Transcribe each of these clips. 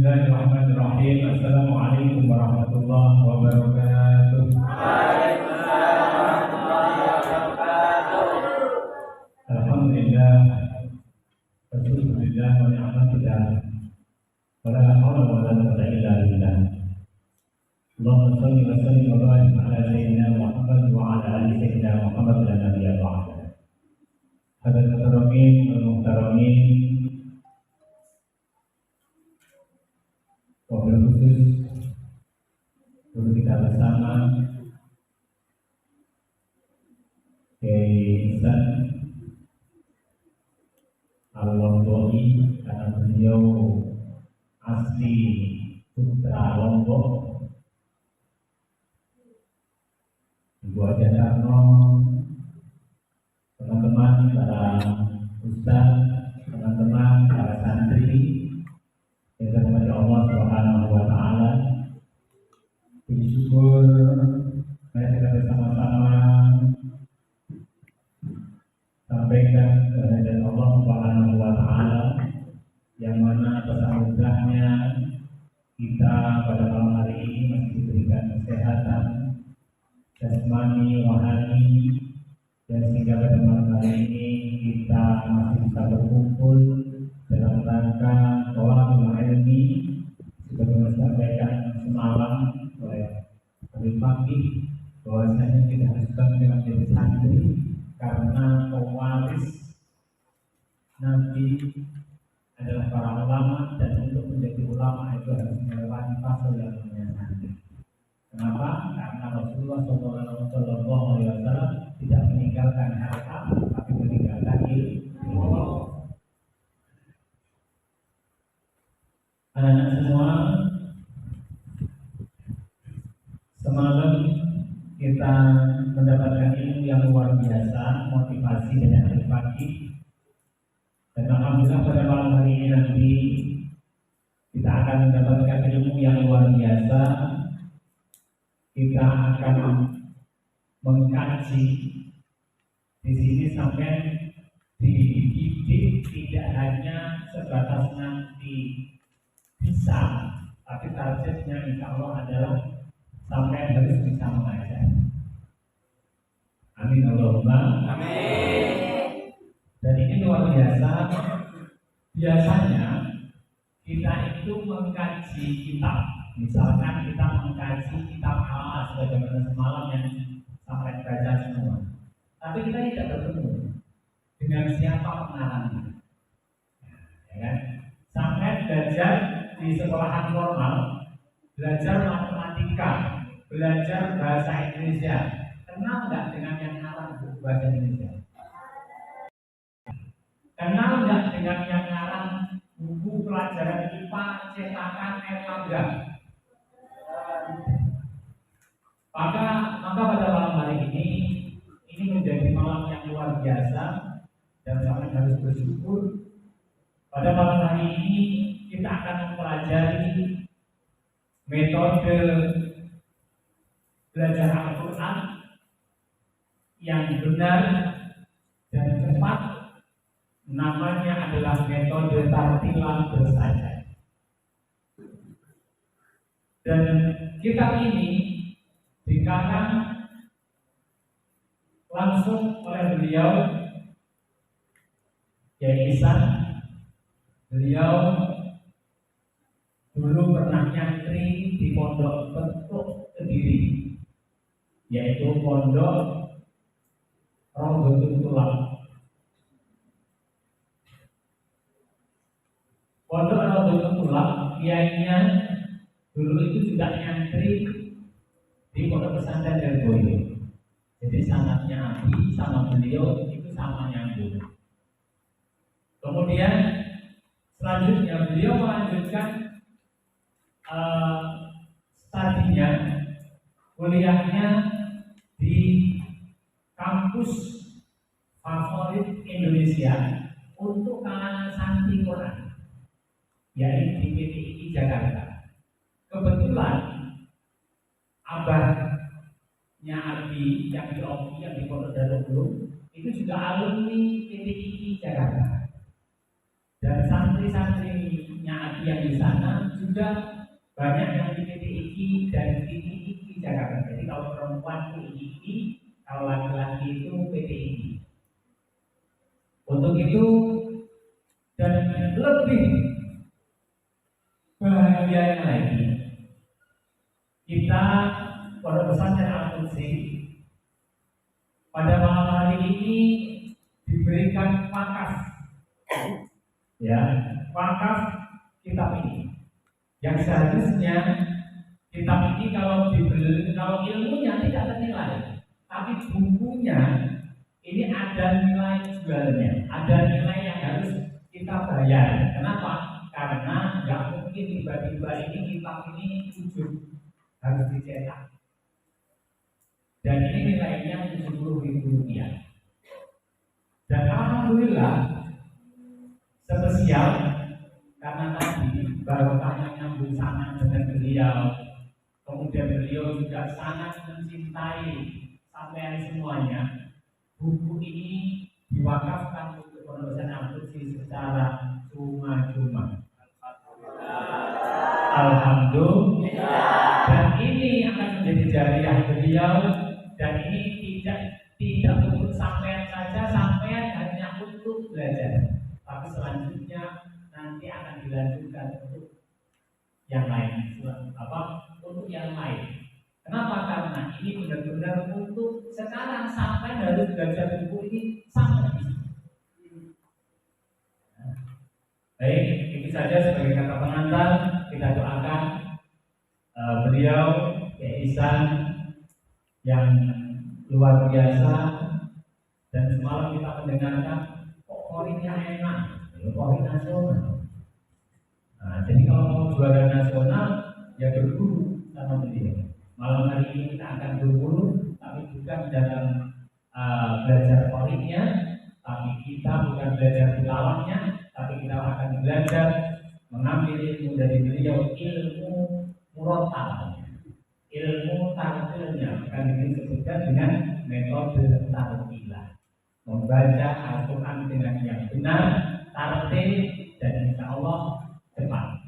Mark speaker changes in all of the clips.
Speaker 1: Bismillahirrahmanirrahim. Assalamualaikum warahmatullahi wabarakatuh.
Speaker 2: Waalaikumsalam warahmatullahi wabarakatuh.
Speaker 1: Alhamdulillah, alhamdulillah wa ni'matillah. Wala haula wala quwwata illa billah. Allahumma shalli wa sallim wa barik ala sayyidina Muhammad wa ala ali sayyidina Muhammad la nabiyya ba'da. Hadirin wal muhtaramin, wabil khusus untuk kita bersama Kiai Ihsan Al-Lomboki, karena beliau asli putra Lombok, Ibu Haja Karno, teman-teman para ustaz, teman-teman para santri yang dirahmati Allah Subhanahu wa taala. Puji syukur mari kita bersama-sama sampaikan kehadiran Allah Subhanahu wa taala, yang mana atas anugerahnya kita pada malam hari ini masih diberikan kesehatan jasmani, rohani, dan sehingga pada malam hari ini kita masih bisa berkumpul dalam rangka thalabul ilmi sebagaimana disampaikan semalam oleh Habib Fakih, bahwasanya kita harus menjadi santri karena pewaris Nabi adalah para ulama, dan untuk menjadi ulama itu harus melewati fase yang namanya santri. Kenapa? Karena Rasulullah SAW tidak meninggalkan harta, tapi meninggalkan ilmu. Anak-anak semua, semalam kita mendapatkan ilmu yang luar biasa, motivasi dari hari pagi, dan alhamdulillah pada malam hari ini nanti kita akan mendapatkan ilmu yang luar biasa. Kita akan mengkaji di sini sampai dididik, tidak hanya sebatas nanti bisa, tapi targetnya insya Allah adalah sampai harus bisa mengajar. Amin Allahumma amin. Dan ini luar biasa. Biasanya kita itu mengkaji kitab, misalkan kita mengkaji kitab Allah sebagaimana semalam yang sampai baca semua, tapi kita tidak bertemu dengan siapa pengarangnya, ya kan? Sampai belajar di sekolahan formal, belajar matematika, belajar bahasa Indonesia, kenal nggak dengan yang ngarang buku bahasa Indonesia? Kenal nggak dengan yang ngarang buku pelajaran IPA cetakan Erlangga? Maka pada malam hari ini menjadi malam yang luar biasa, dan kami harus bersyukur. Pada malam hari ini kita akan mempelajari metode belajar Al-Quran yang benar dan cepat. Namanya adalah metode tartilan bersaja. Dan kitab ini dikarang langsung oleh beliau, Kiai Ihsan. Beliau dulu pernah nyantri di Pondok Petuk Kediri, yaitu Pondok Ronggotul Tulang. Pondok Ronggotul Tulang, kiainya dulu itu juga nyantri di Pondok Pesantren Lirboyo. Jadi sanadnya Abi sama beliau itu sama nyambung. Kemudian selanjutnya beliau melanjutkan studinya, kuliahnya di kampus favorit Indonesia untuk kalangan santri Quran, yaitu di PTI Jakarta. Kebetulan abahnya Abi yang di OPI, yang di Pondok Darul itu juga alumni PTI Jakarta. Dan santri-santrinya Abi yang di sana juga banyak yang di PTII dan PTII Jakarta. Jadi kalau perempuan PTII, kalau laki-laki itu PTII. Untuk itu dan lebih bahagianya lagi, kita Pondok Pesantren Al-Qudsi pada malam hari ini diberikan wakaf, ya, wakaf kitab ini. Yang seharusnya kitab ini kalau dibeli, kalau ilmunya tidak ternilai, tapi bukunya ini ada nilai jualnya, ada nilai yang harus kita bayar. Kenapa? Karena nggak mungkin tiba-tiba ini kitab ini wujud, harus dicetak. Dan ini nilainya Rp70.000. Dan alhamdulillah spesial karena tadi barokahnya nyambung sangat dengan beliau. Kemudian beliau juga sangat mencintai sampean semuanya. Buku ini diwakafkan untuk Pondok Pesantren Al-Qudsi secara cuma-cuma. Alhamdulillah. Dan ini akan menjadi jariah beliau. Dan ini tidak untuk sampean saja, sampean hanya untuk belajar. Tapi selanjutnya nanti akan dilanjutkan untuk yang lain. Untuk yang lain. Kenapa? Karena ini benar-benar untuk sekarang sampai harus belajar buku ini sampai di sini. Baik, itu saja sebagai kata pengantar. Kita doakan beliau, Pak Ihsan, yang luar biasa. Dan semalam kita mendengarkan kok korinnya enak, korin nasional. Nah, jadi kalau mau juara nasional ya berburu sama beliau. Malam hari ini kita akan berburu, tapi bukan dalam belajar korinnya, tapi kita bukan belajar tilawahnya, tapi kita akan belajar mengambil ilmu dari beliau, ilmu murotal, ilmu tartilnya akan disebutkan dengan metode tartilah, membaca Al-Quran dengan yang benar, tartil, dan insya Allah cepat.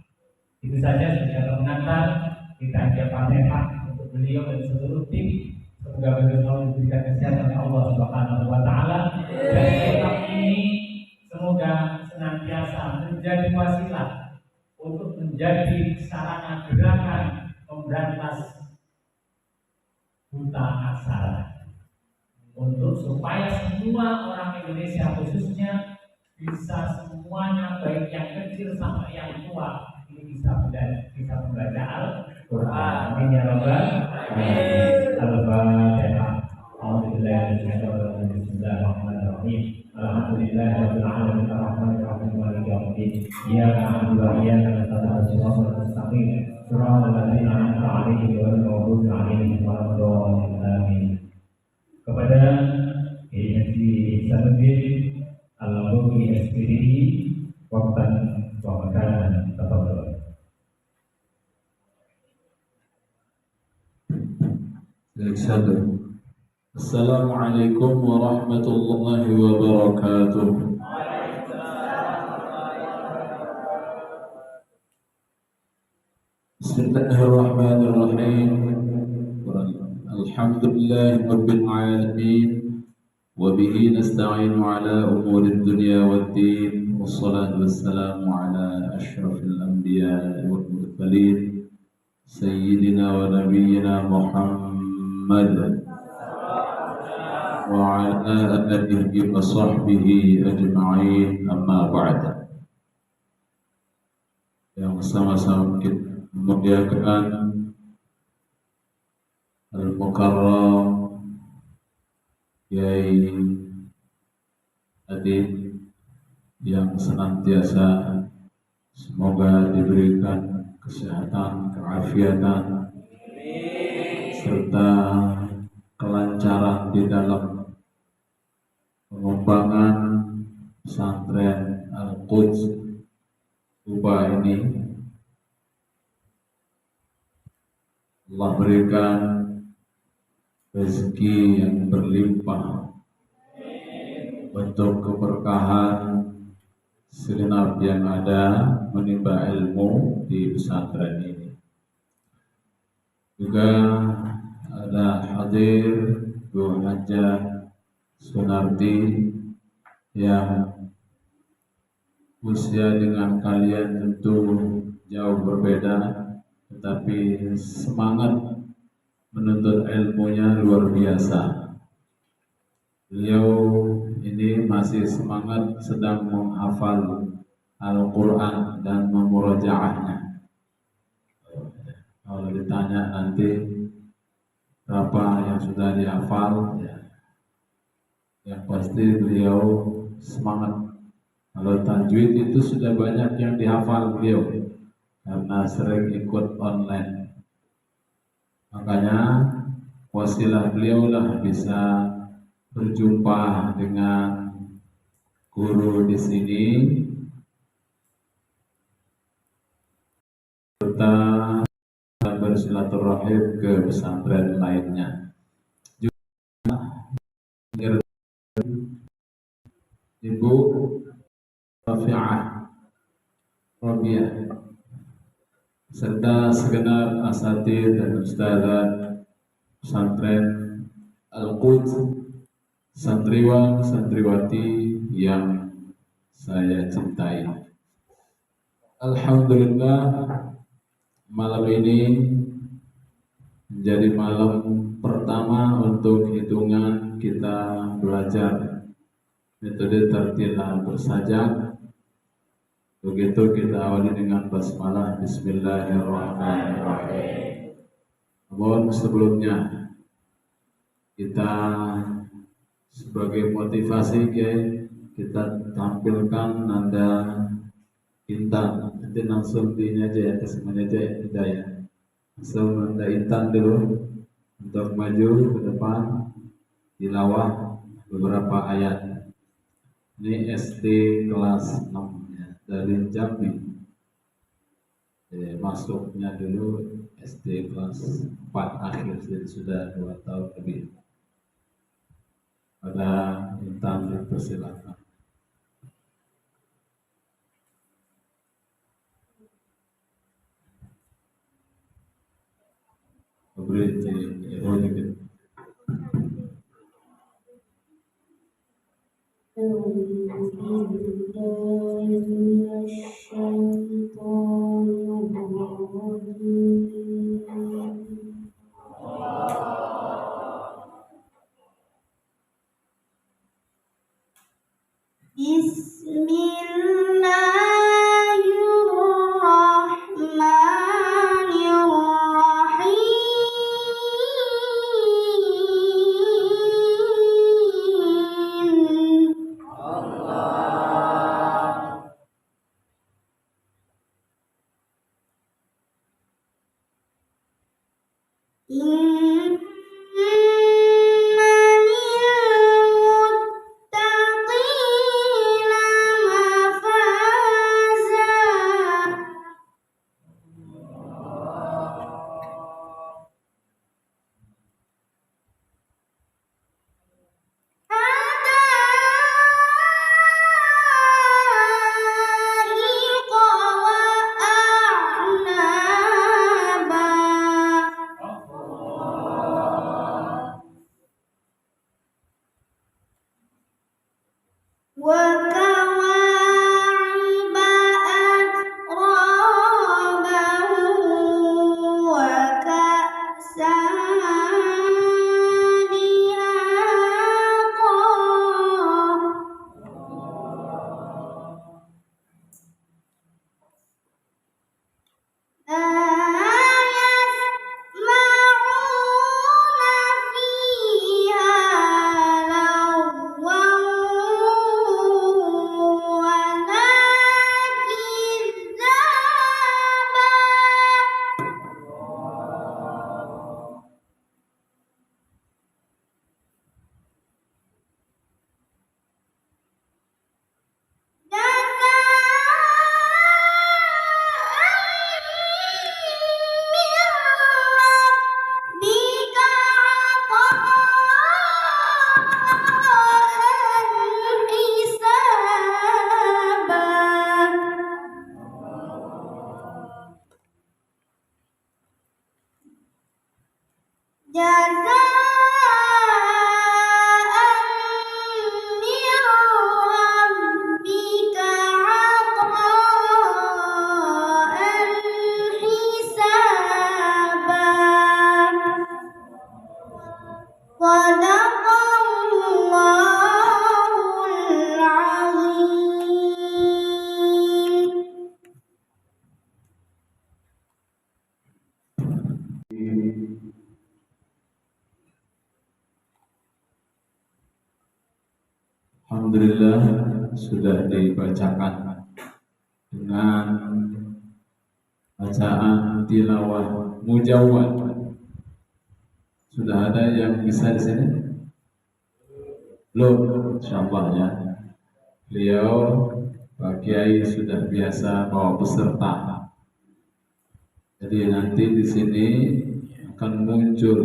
Speaker 1: Itu saja sebagai pengantar. Kita ajak Fatihah untuk beliau dan seluruh tim. Semoga beliau selalu diberikan kesehatan oleh Allah Subhanahu wa Ta'ala. Dan kitab ini semoga senantiasa menjadi wasilah untuk menjadi sarana gerakan memberantas buta aksara, untuk supaya semua orang Indonesia khususnya bisa semuanya, baik yang kecil sampai yang tua, ini bisa membaca Al-Quran. Amin ya rabbal alamin. Al-Fatihah. Bismillahirrahmanirrahim. Alhamdulillahirabbil alamin arrahmanir rahim maliki yaumiddin. Iyyaka na'budu wa iyyaka nasta'in ihdinas mustaqim shiratal ladzina an'amta 'alaihim ghairil maghdubi 'alaihim waladdallin. Amin. Kepada Haji Ihsanuddin Al-Lughi SPDI Waktan wa makanan tafadhol.
Speaker 3: Assalamualaikum warahmatullahi wabarakatuh. Bismillahirrahmanirrahim. Alhamdulillahi rabbil alamin. Wabihi nasta'inu ala umuri dunya waddin. Wassalatu wassalamu ala ashrafil anbiya wal mursalin Sayyidina wa nabiyyina Muhammad wa ala alihi wa sahbihi ajma'in, amma ba'd. Yang sama-sama kita memuliakan Al-Mukarram Yai Adib yang senantiasa semoga diberikan kesehatan, keafiatan, serta kelancaran di dalam pengembangan pesantren Al-Quds Tuba ini. Allah berikan rezeki yang berlimpah, bentuk keberkahan segenap yang ada menimba ilmu di pesantren ini. Juga ada hadir Bu Hajah Sunarti yang usia dengan kalian tentu jauh berbeda, tetapi semangat menuntut ilmunya luar biasa. Beliau ini masih semangat sedang menghafal Al-Quran dan memurojaahnya. Kalau ditanya nanti berapa yang sudah dihafal, ya, yang pasti beliau semangat. Kalau tajwid itu sudah banyak yang dihafal beliau karena sering ikut online. Makanya wasilah beliau lah bisa berjumpa dengan guru di sini, serta bersilaturahim ke pesantren lainnya. Juga Ibu Rafi'ah Rabiah serta segenap asatidz dan ustadzat pesantren Al-Quds, santriwan santriwati yang saya cintai. Alhamdulillah, malam ini menjadi malam pertama untuk hitungan kita belajar metode tartilah bersajak. Begitu kita awali dengan basmalah Bismillahirrahmanirrahim. Namun sebelumnya kita sebagai motivasi kita tampilkan nanda intan. Nanti langsung ini aja ya, semuanya aja hidayah. Langsung nanda intan dulu untuk maju ke depan tilawah beberapa ayat. Ini SD kelas 6 ya, dari Jambi. Masuknya dulu SD kelas 4 akhir, jadi sudah 2 tahun lebih. Pada intan dipersilakan.
Speaker 4: جزاء من ربك عطاء حسابا صدق الله العظيم.
Speaker 3: Alhamdulillah sudah dibacakan dengan bacaan tilawah mujawwad. Sudah ada yang bisa di sini? Belum, insyaallah ya. Beliau Pak Kiai sudah biasa bawa peserta. Jadi nanti di sini akan muncul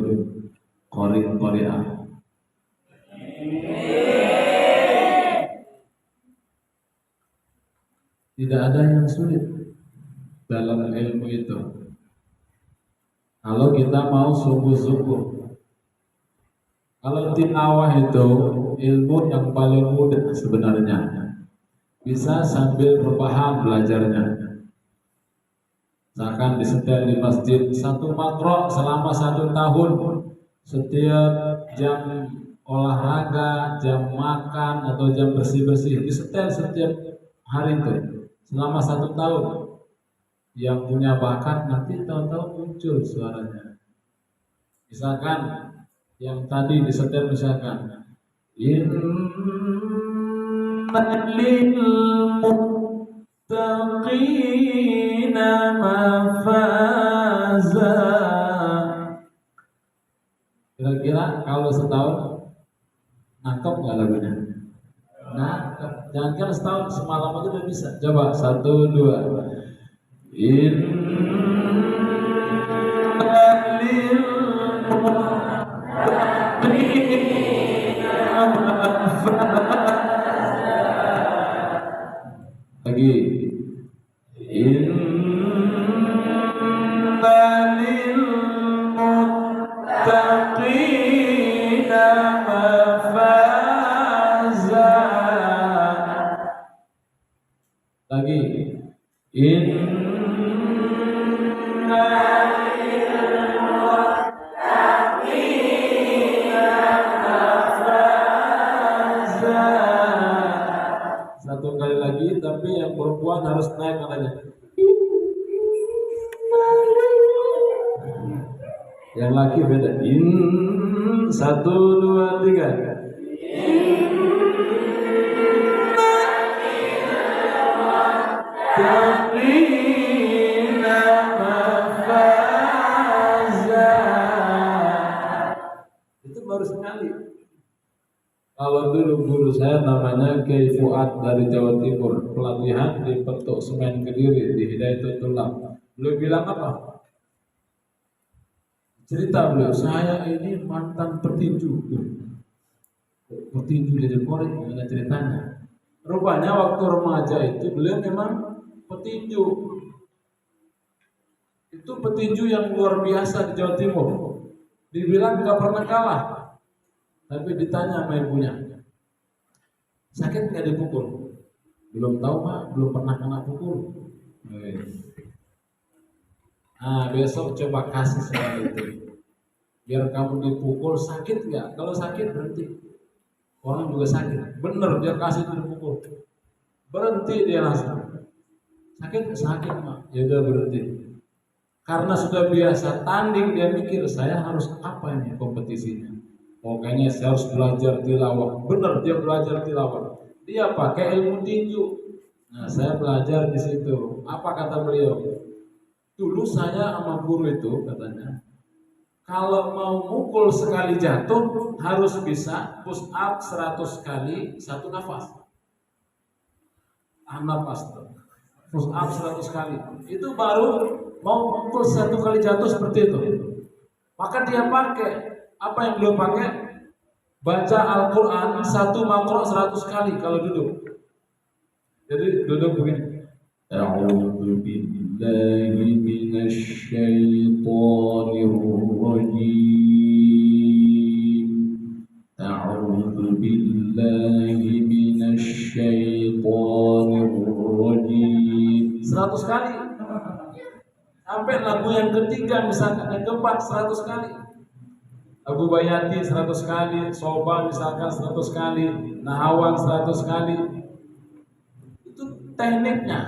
Speaker 3: qori'-qori'ah. Tidak ada yang sulit dalam ilmu itu. Kalau kita mau sungguh-sungguh. Kalau tilawah itu ilmu yang paling mudah sebenarnya. Bisa sambil rebahan belajarnya. Misalkan disetel di masjid satu makro selama 1 tahun. Setiap jam olahraga, jam makan atau jam bersih-bersih disetel setiap hari itu. Selama 1 tahun, yang punya bakat nanti tahu-tahu muncul suaranya. Misalkan yang tadi disetel misalkan innal muttaqina mafaza. Kira-kira kalau setahun nangkep nggak lagunya? Nangkep. Jangan setahun, semalam aja udah bisa. Coba 1, 2. Lagi. Innalil muttaqina mafaza. Lagi. Satu kali lagi, tapi yang perempuan harus naik katanya. Yang laki beda. 1, 2, 3. Itu baru sekali. Kalau dulu guru saya namanya Kiai Fuad dari Jawa Timur, pelatihan di Petuk Semen Kediri di Hidayatul Tulab. Beliau bilang apa? Cerita beliau, saya ini mantan petinju. Petinju jadi korek, gimana ceritanya? Rupanya waktu remaja itu beliau memang petinju. Itu petinju yang luar biasa di Jawa Timur. Dibilang nggak pernah kalah. Tapi ditanya sama ibunya, sakit nggak dipukul? Belum tahu Pak, belum pernah kena pukul. Nah besok coba kasih soal itu, biar kamu dipukul sakit nggak? Kalau sakit berhenti. Orang juga sakit, bener dia kasih dipukul, berhenti dia langsung. Sakit Pak, ya udah berhenti. Karena sudah biasa tanding, dia mikir saya harus apa ini kompetisinya. Pokoknya saya harus belajar tilawah. Benar dia belajar tilawah. Dia pakai ilmu tinju. Nah, saya belajar di situ. Apa kata beliau? Dulu saya sama guru itu katanya, kalau mau mukul sekali jatuh harus bisa push up 100 kali 1 nafas. Nafas tuh. Push up 100 kali. Itu baru mau mukul 1 kali jatuh seperti itu. Maka dia pakai apa yang beliau pakai? Baca Al-Quran 1 makro 100 kali kalau duduk. Jadi duduk begini. A'udzu billahi minasy syaithanir rajim. Bismillahirrahmanirrahim. Alhamdulillahirabbil alamin. Arrahmanirrahim. Maliki yaumiddin. Iyyaka na'budu wa iyyaka nasta'in. Ihdinas siratal mustaqim. Shiratal ladzina an'amta 'alaihim ghairil maghdubi 'alaihim waladdallin. billahi minasyaitonir rajim. 100 kali. Sampai lagu yang ketiga misalkan yang keempat 100 kali. Abu Bayati 100 kali, Soba misalkan 100 kali, Nahawan 100 kali. Itu tekniknya.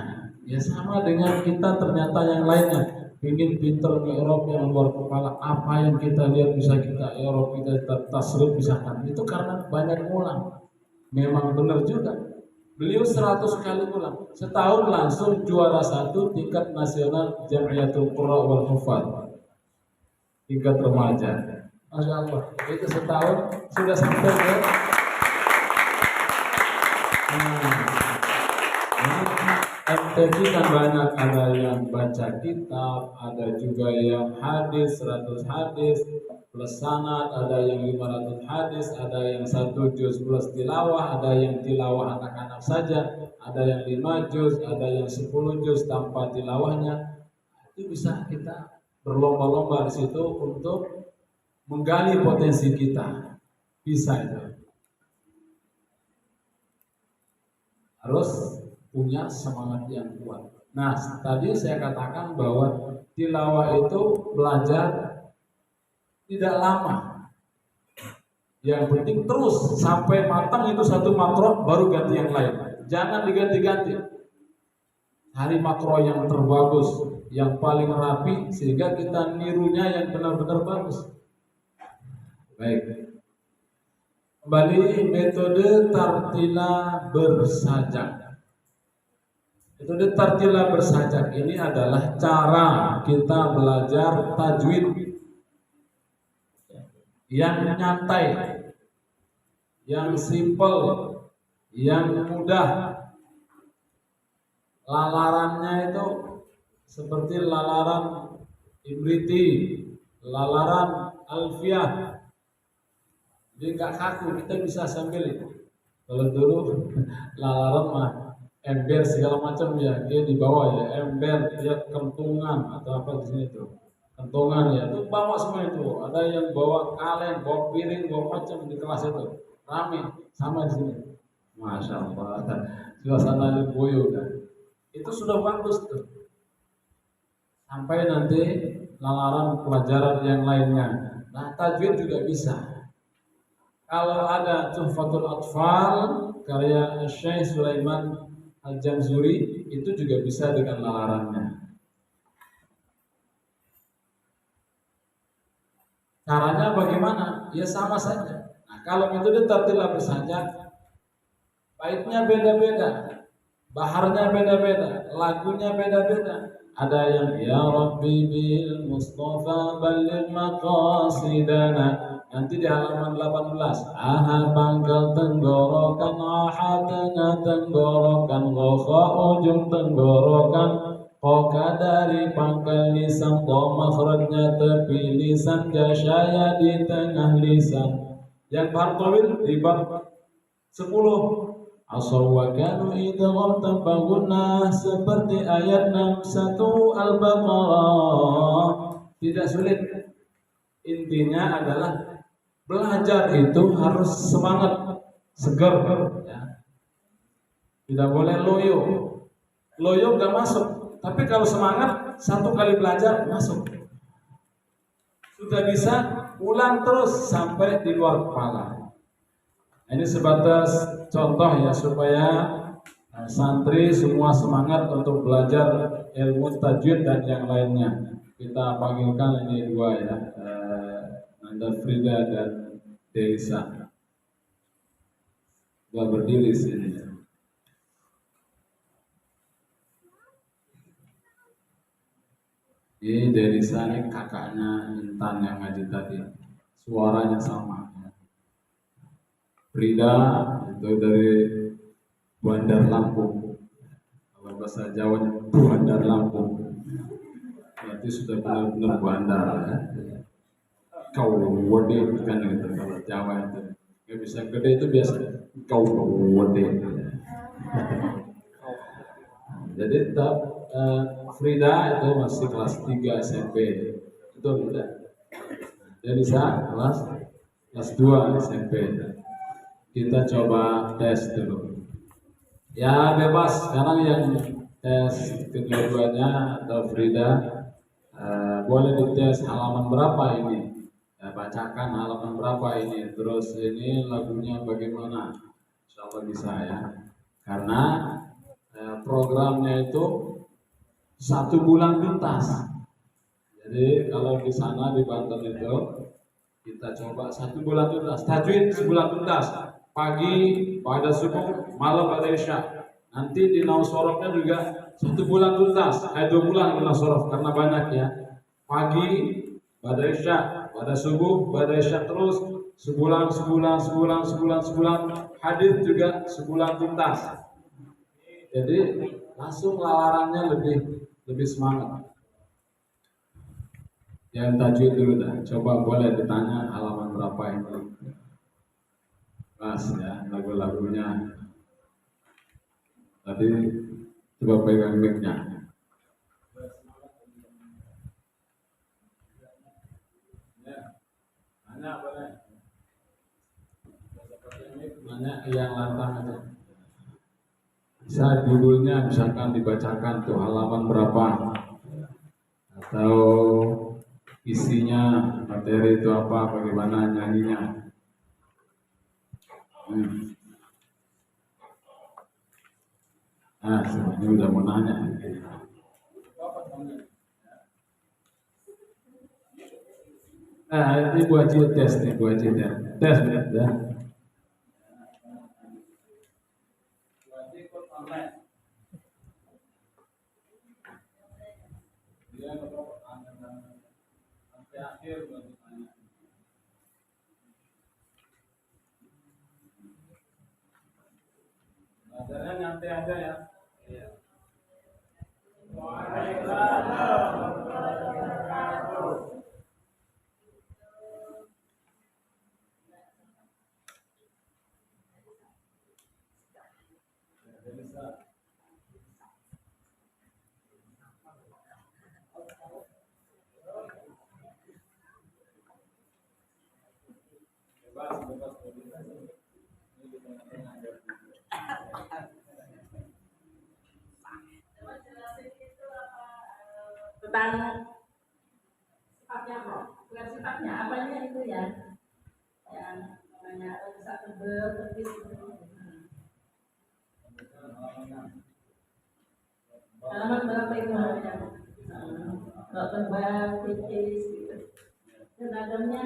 Speaker 3: Ya sama dengan kita ternyata yang lainnya. Ingin pinter mi'rab yang luar kepala, apa yang kita lihat bisa kita i'rab, kita tasrif misalkan. Itu karena banyak ulang. Memang benar juga. Beliau 100 kali ulang. Setahun langsung juara 1 tingkat nasional Jamiatul Qurra wal Hufadz. Tingkat remaja. Masya Allah. Itu setahun sudah sampai ke MTQ kan banyak, ada yang baca kitab, ada juga yang hadis, 100 hadis plus sanad, ada yang 500 hadis, ada yang 1 juz plus tilawah, ada yang tilawah anak-anak saja, ada yang 5 juz, ada yang 10 juz tanpa tilawahnya. Itu bisa kita berlomba-lomba di situ untuk menggali potensi kita. Bisa itu. Harus punya semangat yang kuat. Nah, tadi saya katakan bahwa tilawah itu belajar tidak lama. Yang penting terus sampai matang itu satu makroh baru ganti yang lain. Jangan diganti-ganti. Cari makroh yang terbagus, yang paling rapi sehingga kita nirunya yang benar-benar bagus. Baik. Kembali metode tartila bersajak. Metode tartila bersajak ini adalah cara kita belajar tajwid yang nyantai, yang simple, yang mudah. Lalarannya itu seperti lalaran Ibriti, lalaran Alfiah. Jadi nggak kaku, kita bisa sambil. Kalau dulu lalaran mah ember segala macam ya, dia di bawah ya, ember, dia kentungan atau apa di sini tuh, kentungan ya, itu bawa semua itu. Ada yang bawa kaleng, bawa piring, bawa macam di kelas itu, rame sama di sini. Masya Allah, suasana boyo kan. Itu sudah bagus tuh. Sampai nanti lalaran pelajaran yang lainnya. Nah, tajwid juga bisa. Kalau ada Tuhfatul Atfal karya Syekh Sulaiman Al-Jamzuri itu juga bisa dengan lalarannya. Caranya bagaimana? Ya sama saja. Nah, kalau metode tartila bersajak, baitnya beda-beda, baharnya beda-beda, lagunya beda-beda. Ada yang ya Rabbi bil Mustafa balligh maqasidana. Nanti di halaman 18, aha pangkal tenggorokan, aha tengah tenggorokan, gokha ujung tenggorokan, koka dari pangkal lisan, to makhrajnya tepi lisan, jasyaya di tengah lisan. Yang bartowil di bab 10, asawakanu idgham tanpa gunnah seperti ayat 61 Al-Baqarah. Tidak sulit. Intinya adalah belajar itu harus semangat, segar, ya. Tidak boleh loyo. Loyo gak masuk. Tapi kalau semangat, satu kali belajar masuk. Sudah bisa, ulang terus sampai di luar kepala. Ini sebatas contoh ya, supaya santri semua semangat untuk belajar ilmu tajwid dan yang lainnya. Kita panggilkan ini dua ya, Nanda Frida dan Delisa. Dua berdiri sini. Ini Delisa ini kakaknya Intan yang ngaji tadi. Suaranya sama. Frida itu dari Bandar Lampung. Kalau bahasa Jawanya Bandar Lampung. Berarti sudah benar-benar bandar ya. Kau wede kan gitu kalau Jawa itu. Nggak bisa gede itu biasa. Kau wede. Jadi tetap Frida itu masih kelas 3 SMP. Itu udah. Dia bisa kelas 2 SMP. kita coba tes dulu. Ya bebas, sekarang yang tes kedua-duanya atau Frida boleh dites halaman berapa ini, ya, bacakan halaman berapa ini, terus ini lagunya bagaimana, insya Allah bisa ya, karena programnya itu 1 bulan tuntas. Jadi kalau di sana di Banten itu kita coba 1 bulan tuntas, tajwid sebulan tuntas, pagi pada subuh, malam pada isya. Nanti di nausorofnya juga 1 bulan tuntas, 2 bulan di nausorof karena banyak ya. Pagi pada isya, pada subuh, pada isya terus sebulan. Hadis juga sebulan tuntas. Jadi langsung lamarannya lebih semangat. Yang tajwid dulu dah. Coba boleh ditanya halaman berapa ini. Pas ya lagu-lagunya. Tadi coba pegang mic-nya. Nanya boleh. Nanya yang lantang aja. Bisa judulnya misalkan dibacakan tuh halaman berapa. Atau isinya materi itu apa, bagaimana nyanyinya. Nah, semuanya udah mau nanya. Nah, ini Bu Haji tes nih, Bu Haji ya. Tes benar ya. Belajarnya nyantai aja ya. Iya.
Speaker 2: Tentang sifatnya kok, bukan sifatnya, apanya itu ya, yang namanya bisa tebel, tipis gitu. Halaman berapa itu namanya? Kalau tebal, tipis gitu. Dan adamnya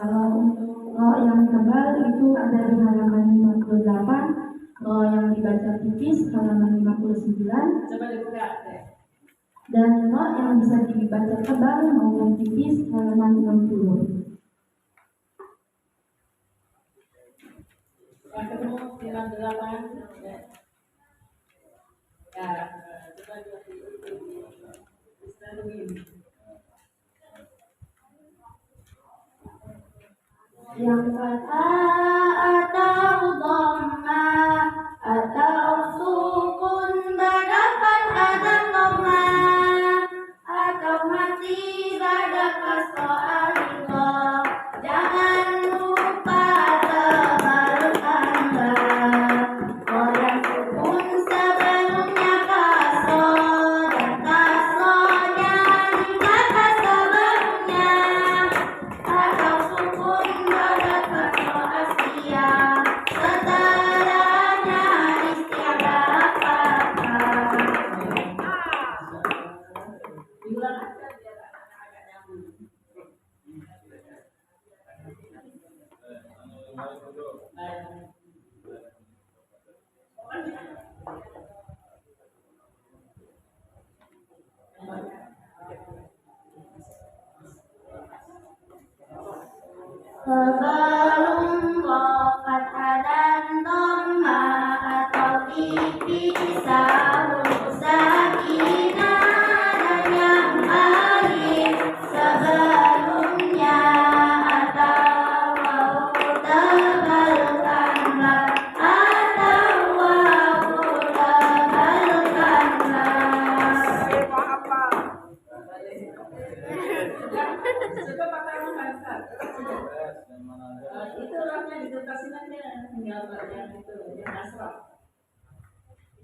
Speaker 5: kalau untuk lo yang tebal itu ada di halaman 58, lo yang dibaca tipis halaman 59,
Speaker 2: coba dibuka deh.
Speaker 5: dan lo yang bisa dibaca tebal maupun tipis halaman 60.
Speaker 2: Yang ketemu 98 ya. Ya, coba di
Speaker 5: Yang fathah atau dhamma atau sukun badakan ada dhamma atau mati badakan soal jangan lupa tebalkan oh yang sukun sebelumnya kasro dan kasronya di kata sebelumnya atau sukun setelahnya istiadat
Speaker 2: diulang aja biar agak nyambung.
Speaker 5: sebelum wafat dan dhamma atau tipis huruf sakinah dan yang alif sebelumnya atau wawu tebalkanlah atau wawu tebalkanlah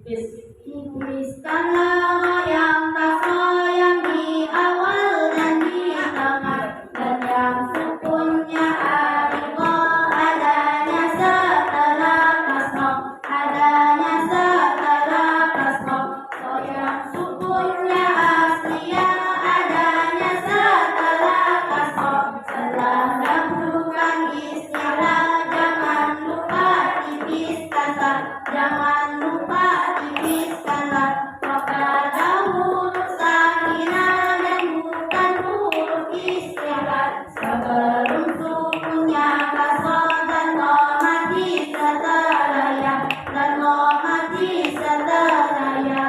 Speaker 4: Tuliskanlah yang kasro yang di awal dan di tengah, dan yang sukunnya ariko adanya setelah kasro, adanya setelah kasro. So yang sukunnya asliya adanya setelah kasro. Setelah dahulukan istilah jangan lupa tipiskanlah, jangan lupa tipiskanlah. Kepada huruf sakinah dan bukan huruf istilah. Sebelum sukunnya kasro dan lo mati setelah ya, dan lo mati setelah ya.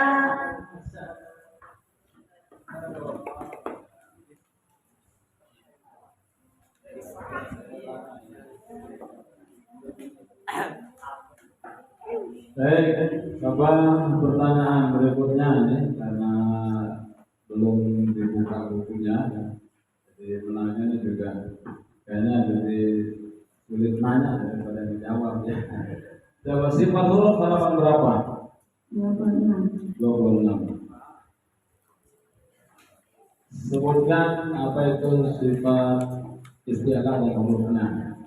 Speaker 3: Baik, Bapak, pertanyaan berikutnya nih karena belum dibuka bukunya, jadi penanya juga kayaknya jadi sulit nanya daripada dijawab ya. Coba sifat huruf halaman berapa?
Speaker 5: 26.
Speaker 3: 26. Sebutkan apa itu sifat istilah dan hurufnya.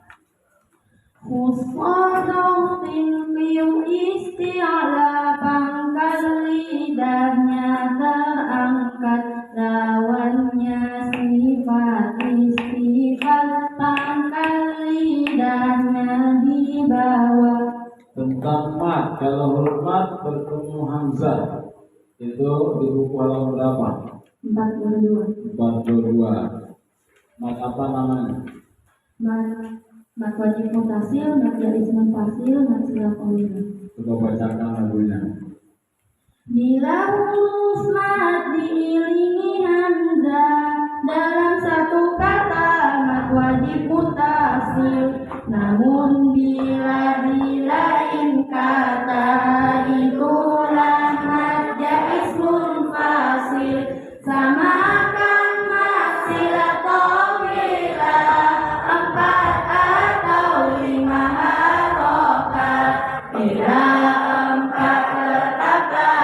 Speaker 5: Khuswadautin liu isti'ala pangkal lidahnya terangkat, lawannya sifat istifal pangkal lidahnya di bawah.
Speaker 3: Tentang mat, kalau huruf mat bertemu hamzah itu di buku halaman berapa?
Speaker 5: 42.
Speaker 3: 42. Mat apa namanya?
Speaker 5: Mat wajib mutasil, mat jaris munfasil, mat silah qawiyah.
Speaker 3: Coba bacakan lagunya.
Speaker 5: Bila huruf mat diiringi hamzah dalam satu kata mat wajib mutasil, namun bila di lain kata itulah mat jaiz munfasil. Samakan mat silah qawiyah 4 atau 5 harokat. Bila 4 tetaplah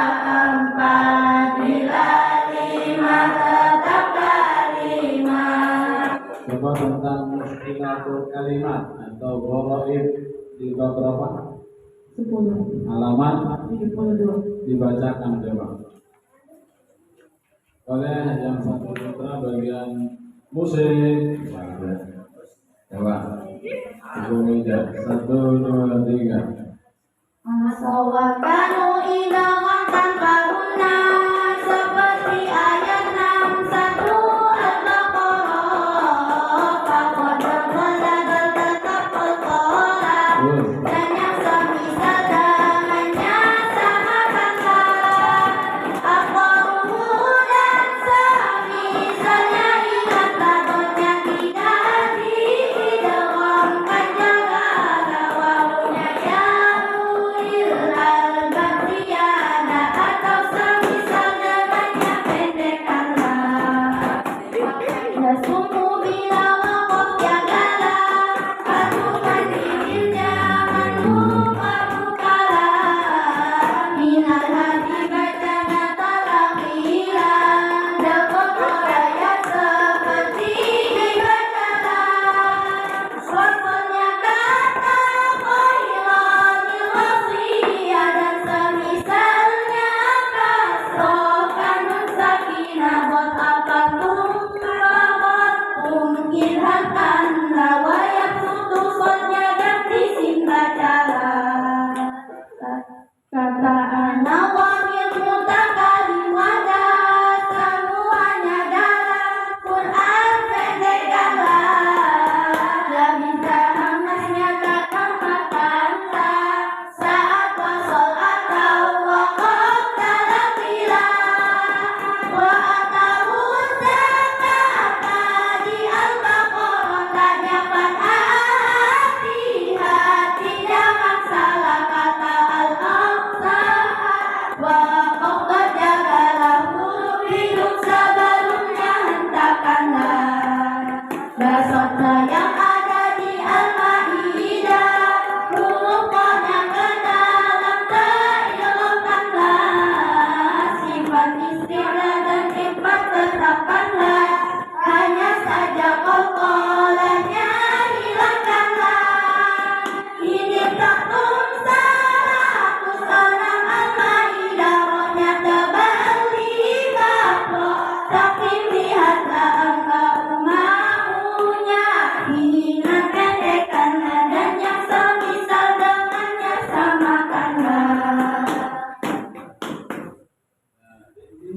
Speaker 5: 4, bila 5 tetaplah 5.
Speaker 3: Coba tentang muskilatul kalimat atau gharaib di bab berapa?
Speaker 5: 10.
Speaker 3: Halaman
Speaker 5: 72.
Speaker 3: dibacakan coba. Oleh yang satu putra bagian musik. Coba. Ibu meja 1, 2, 3.
Speaker 4: Sawakanu idawan tanpa guna seperti ayat 61 Al-Baqarah. Faqad balagal tetap berkolah, dan yang semisal dengannya samakanlah. Aqaruhu dan semisalnya ingatlah dotnya tidak diidghamkan, jagalah wawunya ya ulil albab ya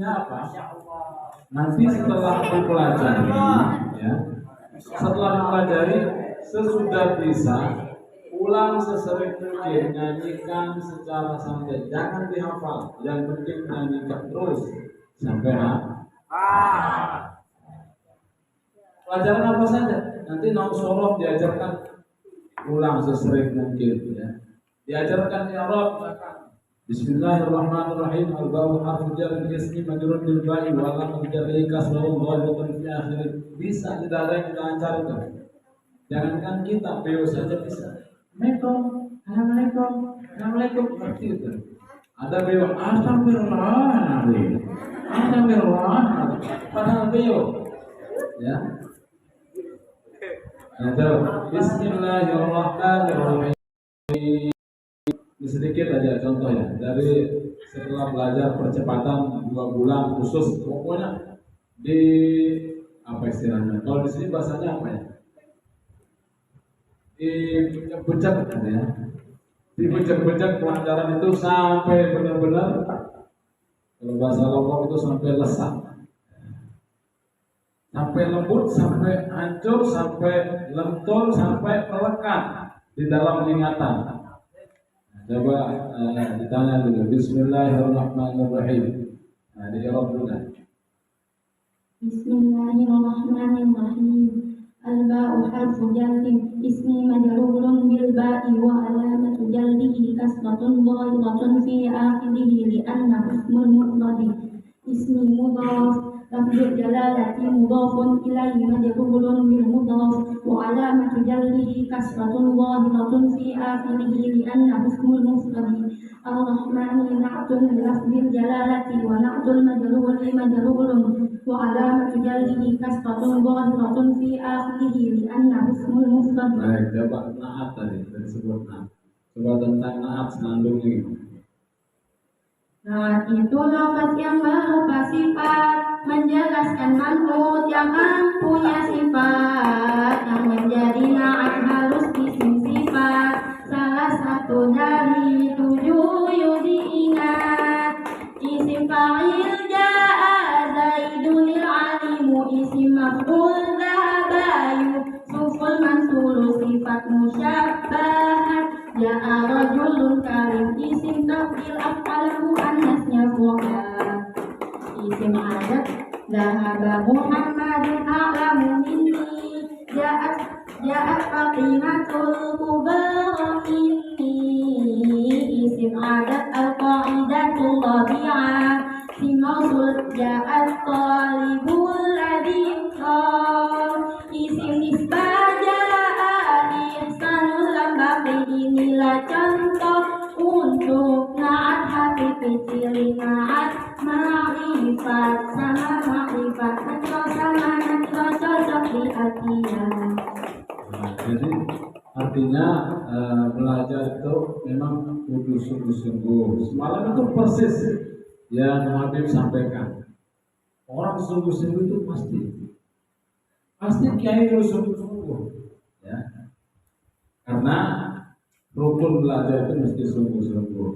Speaker 3: Intinya apa? Nanti setelah dipelajari, ya, setelah dipelajari, sesudah bisa, ulang sesering mungkin, nyanyikan secara santai, jangan dihafal, yang penting nyanyikan terus sampai pelajaran apa saja. Nanti nausorof diajarkan ulang sesering mungkin, ya. Diajarkan i'rab, Bismillahirrahmanirrahim. Al-ba'u harfu jar ismi majrur bil ba'i wa lam jarri kasrul dhahiratun fi akhir. Bisa, tidak ada yang kita lancarkan. Jangankan kita, beliau saja bisa. Assalamualaikum, seperti itu. Ada beliau astagfirullahaladzim, padahal beliau, ya. Ada Bismillahirrahmanirrahim. Ini sedikit aja contohnya dari setelah belajar percepatan 2 bulan khusus, pokoknya di apa istilahnya? Kalau di sini bahasanya apa ya? Dibejak ya. Dibejak pelajaran itu sampai benar-benar, kalau bahasa Lombok itu sampai lesat, sampai lembut, sampai hancur, sampai lentur, sampai melekat di dalam ingatan. Coba ditanya dulu. Bismillahirrahmanirrahim. Nah, di i'rab dulu.
Speaker 5: Bismillahirrahmanirrahim. Al-ba'u harfu jarrin ismi majrurun bil ba'i wa alamatu jarrihi kasratun dhahiratun fi akhirih li'annahu ismun mufrad. Ismi mudhaf lafzul jalalati mudhafun ilaihi majrurun bil mudhaf wa alamatu jarrihi kasratun dhahiratun fi akhirih li'annahu ismul mufrad. Ar-Rahmani na'tun li lafzil jalalati wa na'tul majruri majrurun wa alamatu jarrihi kasratun dhahiratun fi akhirih li'annahu ismul mufrad.
Speaker 3: Baik, coba naat tadi disebut naat. Coba tentang naat senandung ini.
Speaker 5: Naat itu lafaz yang berupa sifat menjelaskan man'ut yang punya sifat. Yang menjadi naat harus isim sifat. Salah satu dari 7 yuk diingat. Isim fa'il ja'a zaidunil alimu. Isim maf'ul dhahaba yusuful mansulu. Sifat musyabbahat ja'a rajulun karim. Isim tafdil af'alahu annasnya fu'ad. Isim adat dhahaba Muhammadun a'lamu minni. Ja'at faqihatul kubara inni. Isim adat al-qa'idatul rabi'ah. Si mausul ja'at talibul ladhi qal. Isim nisbah ja'a ihsanul lambaqi. Inilah contoh untuk naat hakiki. Ciri naat ma'rifat sama ma'rifat, nakro sama nakro cocok di hatinya.
Speaker 3: Nah, jadi artinya belajar itu memang kudu sungguh-sungguh. Semalam itu persis yang Habib sampaikan. Orang sungguh-sungguh itu pasti kiai itu sungguh-sungguh, ya. Karena rukun belajar itu mesti sungguh-sungguh.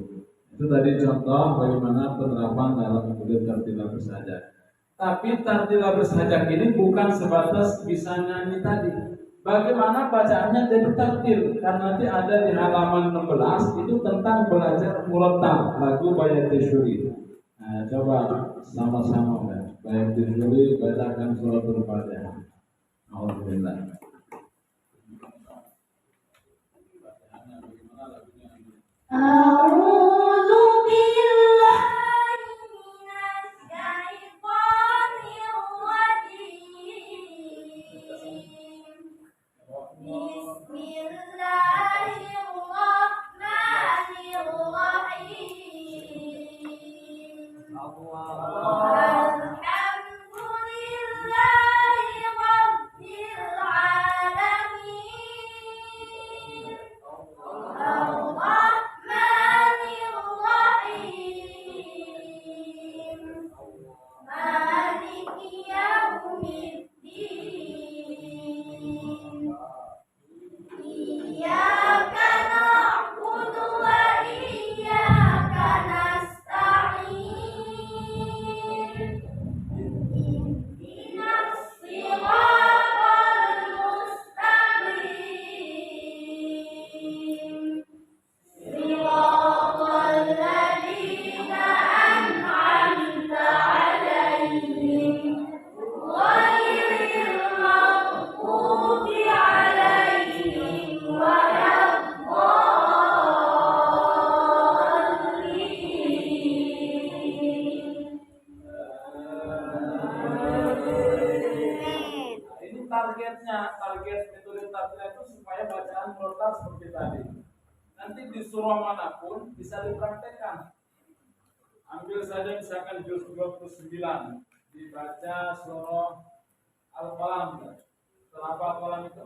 Speaker 3: Itu tadi contoh bagaimana penerapan dalam metode tartilah bersajak. Tapi tartilah bersajak ini bukan sebatas bisa nyanyi tadi. Bagaimana bacaannya jadi tartil? Karena nanti ada di halaman 16 itu tentang belajar murattal lagu Bayatul Syuri. Nah, coba sama-sama ya. Bayatul Syuri bacakan suratul Fatihah. Alhamdulillah.
Speaker 4: A'udzu billahi minasy syaithanir rajim. Bismillahirrahmanirrahim. Alhamdulillahi rabbil alamin. Ar-Rahmanirrahim. Maliki yaumiddin. Iyyaka na'budu wa iyyaka nasta'in.
Speaker 3: seperti tadi. Nanti di surah manapun bisa dipraktekkan. Ambil saja misalkan juz 29, dibaca surah Al-Qalam. Setelah apa Al-Qalam itu?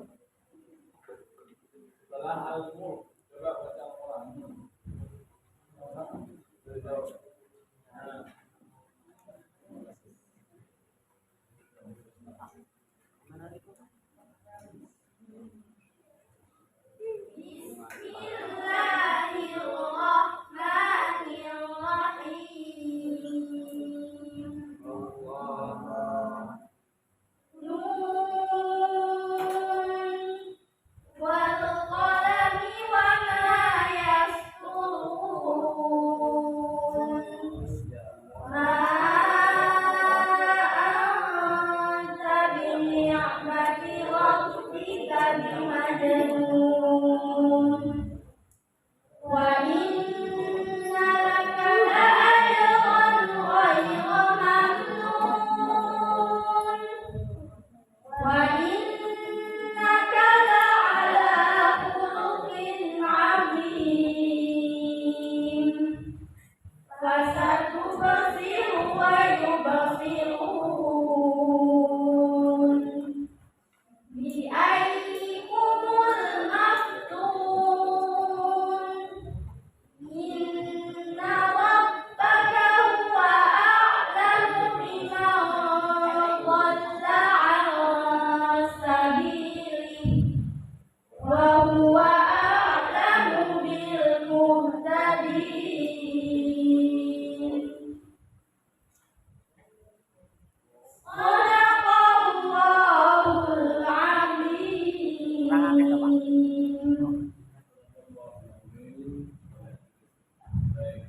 Speaker 3: Setelah Al-Mulk. Coba baca Al-Qalam.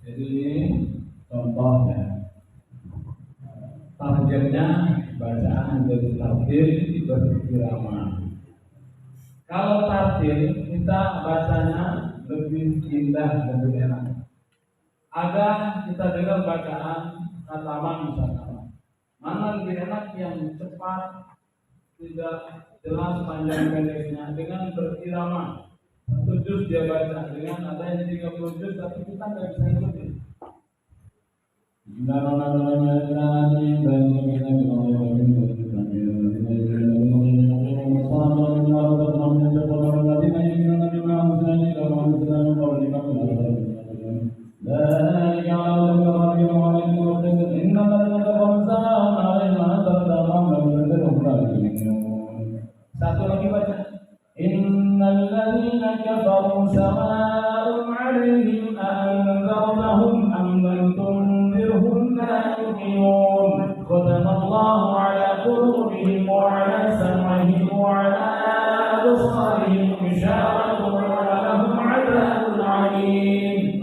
Speaker 3: Jadi ini contohnya. Targetnya bacaan dari tartil berirama. Kalau tartil kita bacanya lebih indah, lebih enak. Ada kita dengar bacaan kataman misalkan. Mana lebih enak yang cepat, tidak jelas panjang pendeknya dengan berirama. Satu juz dia baca dengan ada yang 30 juz tapi kita nggak bisa ikuti. Satu lagi baca. Innal ladzina kafaru sawa'un 'alaihim anzartahum am lam tunzirhum la yu'minun. Khatamallahu 'ala qulubihim wa 'ala sam'ihim wa 'ala absarihim ghishawatun wa lahum 'adzabun 'alim.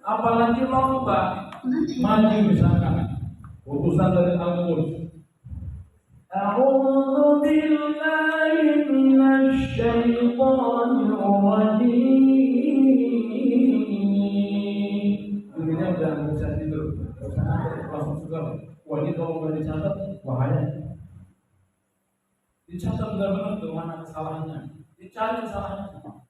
Speaker 3: Apalagi lomba maju misalkan utusan dari Al-Quds. أعوذ بالله من الشيطان الرجيم. Ini udah bisa tidur, langsung segar. Wah ini kalau nggak dicatat, bahaya. Dicatat benar-benar tuh mana kesalahannya. Dicari kesalahannya.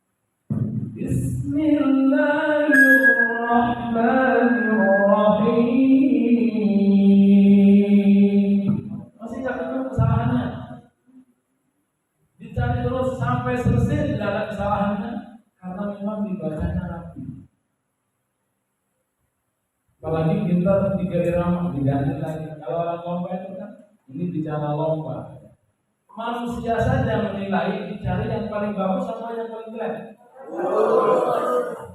Speaker 3: Bismillahirrahmanirrahim. Masih nggak ketemu kesalahannya. Dicari terus sampai selesai tidak ada kesalahannya karena memang dibacanya rapi. Apalagi kita 3 irama diganti lagi. Kalau orang lomba itu kan ini bicara lomba. Manusia saja menilai dicari yang paling bagus apa yang paling jelek.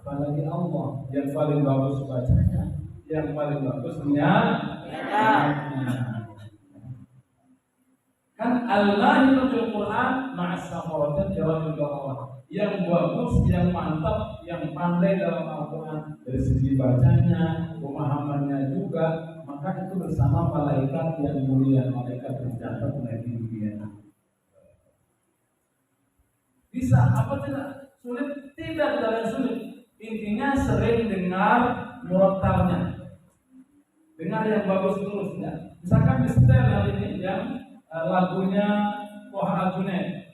Speaker 3: Apalagi Allah yang paling bagus bacanya, yang paling bagus kan al-mahir fil Quran ma'as safawatin jawabil Allah. Yang bagus, yang mantap, yang pandai dalam Al-Quran dari segi bacanya, pemahamannya juga, maka itu bersama malaikat yang mulia, malaikat tercatat oleh dunia. Bisa apa tidak? Sulit? Tidak ada yang sulit. Intinya sering dengar murotalnya, dengar yang bagus terus ya. Misalkan di setel hari ini yang lagunya Toha Al-Junaid,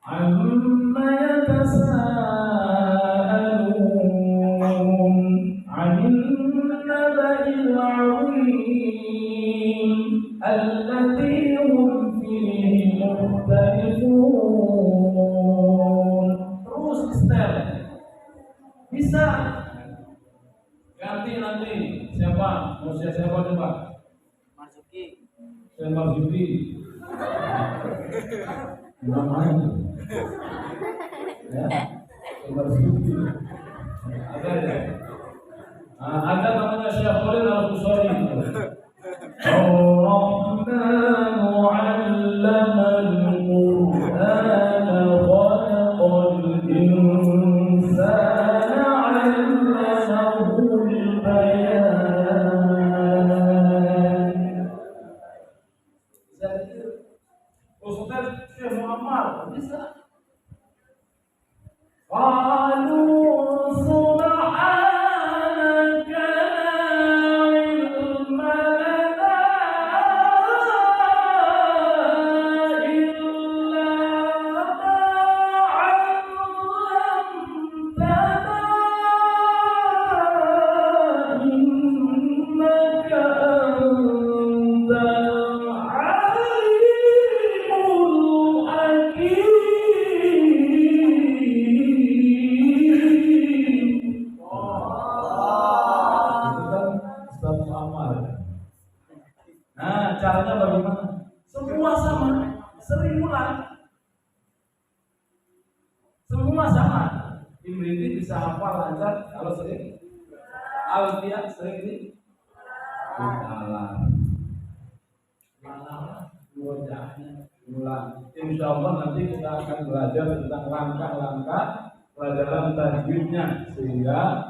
Speaker 1: عما يتساءلون عن النبأ العظيم الذي هم فيه مختلفون. Terus step bisa ganti nanti siapa mau siapa coba
Speaker 6: Marzuki.
Speaker 1: saya Marzuki nggak main ya saya Marzuki ada ya ada namanya Syekh Khalil Al-Qusari Ar-Rahmanu 'allama al-Qur'ana khalaqal insana 'allamahul bayan. Ustaz Syekh Muhammad bisa. Qalu subhanaka la ilma lana illa ma 'allamtana innaka antal 'alimul hakim. Itu kan Ustaz Muhammad. Nah, caranya bagaimana? Semua sama, sering ulang. Semua sama. Imriti bisa hafal lancar kalau sering. Alfian sering di ulang. Dua jamnya ulang. Insya Allah nanti kita akan belajar tentang langkah-langkah pelajaran tajwidnya sehingga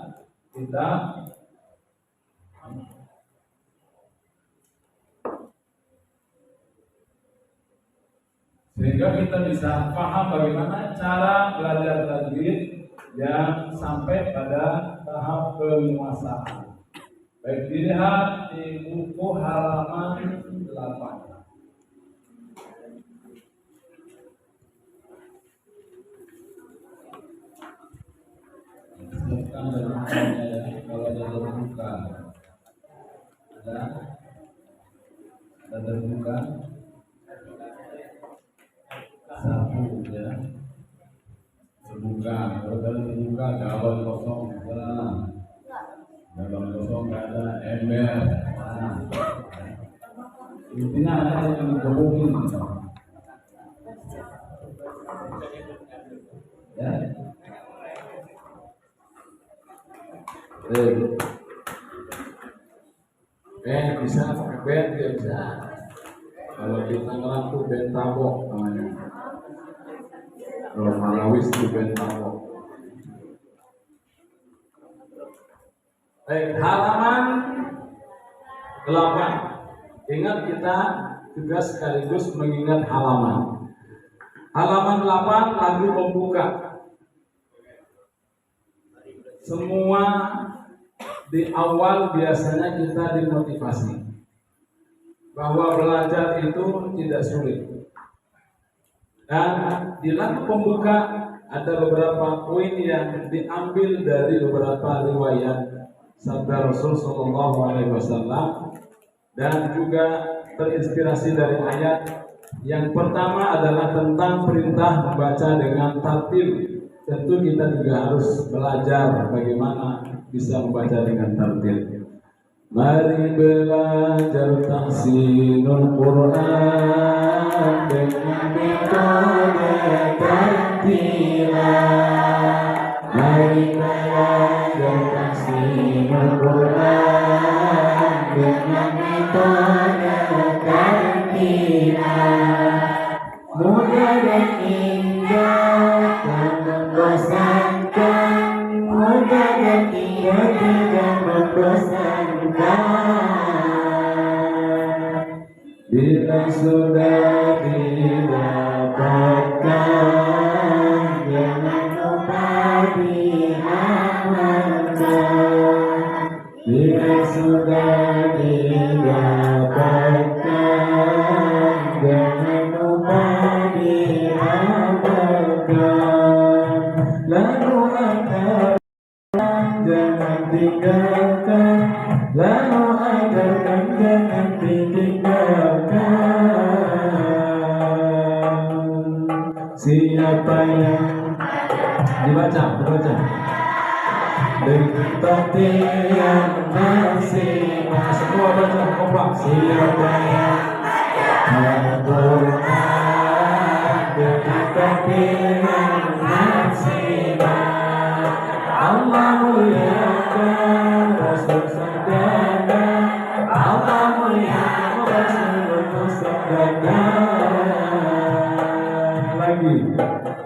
Speaker 1: kita bisa paham bagaimana cara belajar tajwid yang sampai pada tahap penguasaan. Baik, dilihat di buku halaman 8. Bukan dari kalau ada terbuka ada terbuka satu ya terbuka kalau dari terbuka galon kosong galon kosong nggak ada ember intinya ada yang dibohongin ya. Bisa pakai band dia bisa. Kalau di Tangerang tuh band tabok namanya. Kalau Marawis tuh band tabok. Baik, halaman 8. Ingat kita juga sekaligus mengingat halaman. Halaman 8 lagu pembuka. Semua di awal biasanya kita dimotivasi bahwa belajar itu tidak sulit. Dan di lagu pembuka ada beberapa poin yang diambil dari beberapa riwayat sabda Rasul Shallallahu Alaihi Wasallam dan juga terinspirasi dari ayat. Yang pertama adalah tentang perintah membaca dengan tartil. Tentu kita juga harus belajar bagaimana bisa membaca dengan tartil. Mari belajar tahsinul Quran dengan metode tartilan. Mari belajar tahsinul Quran dengan metode tartilan. Mudah dan indah tak membosankan, mudah dan indah tidak membosankan. Bila sudah didapatkan, jangan lupa diamalkan.
Speaker 3: tinggalkan, lalu ajarkan jangan ditinggalkan. Siapa yang dibaca. Dekati yang masih semua baca kompak. Siapa yang Al-Quran dekati yang masih Allah muliakan Rasul sabdakan, Allah muliakan Rasul sabdakan. Lagi,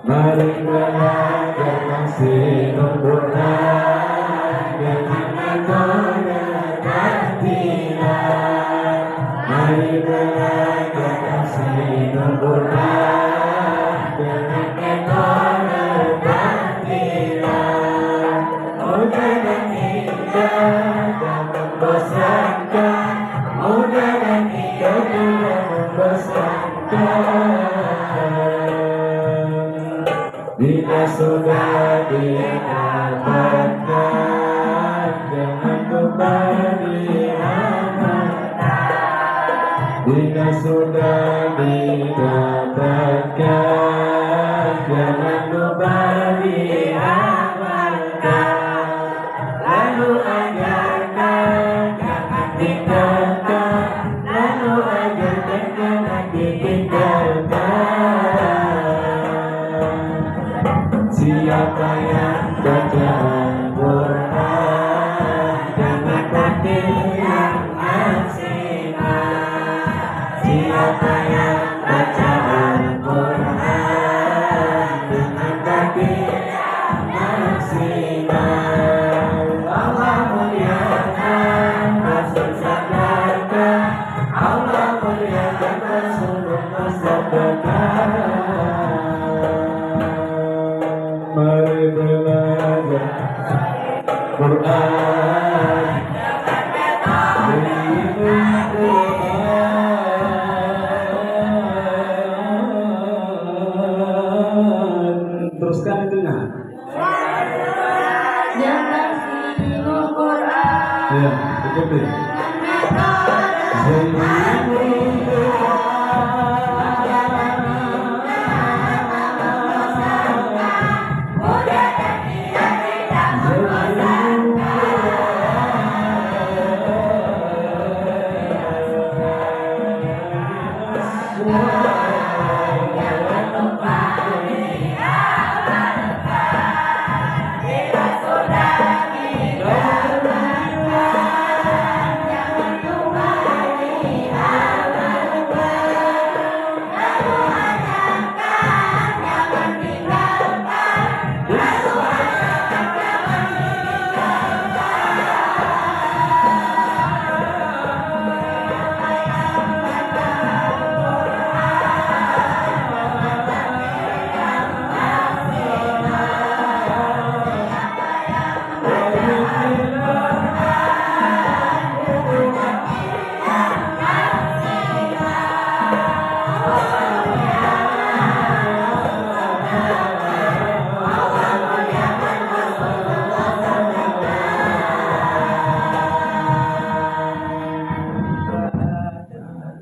Speaker 3: mari belajar kasih Al-Quran. Mari belajar kasih Al-Quran dengan metode batilan. Mudah dan indah dan membosankan, mudah dan indah dan membosankan. Bila sudah didapatkan, jangan kembali amalkan. Bila sudah didapatkan, jangan kembali amalkan. Lalu ajarkan, jangan tinggalkan. Lalu ajarkan, jangan ditinggalkan. Siapa yang baca Al-Quran dengan hati yang maksimal. Siapa yang baca Al-Quran dengan hati yang maksimal. Allah muliakan Rasul sabdakan, Allah muliakan Rasulullah sabdakan. Mari belajar Quran, teruskan itunya.
Speaker 5: Jangan singgung Quran.
Speaker 3: Ya, ikuti.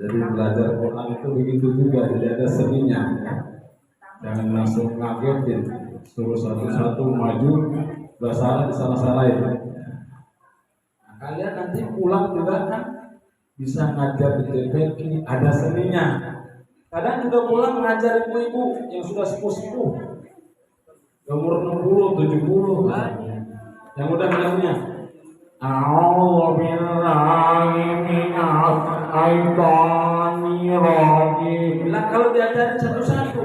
Speaker 3: Jadi belajar Quran itu begitu juga, jadi ada seninya. Jangan langsung ngagetin, suruh satu-satu maju, udah salah disalah-salahin. Nah, kalian nanti pulang juga kan bisa ngajar di TPQ, ada seninya. Kadang juga pulang ngajar ibu-ibu yang sudah sepuh-sepuh, umur 60, 70, yang udah bilangnya A'udzu billahi minasy syaithanir rajim. Bilang kalau diajarin satu-satu,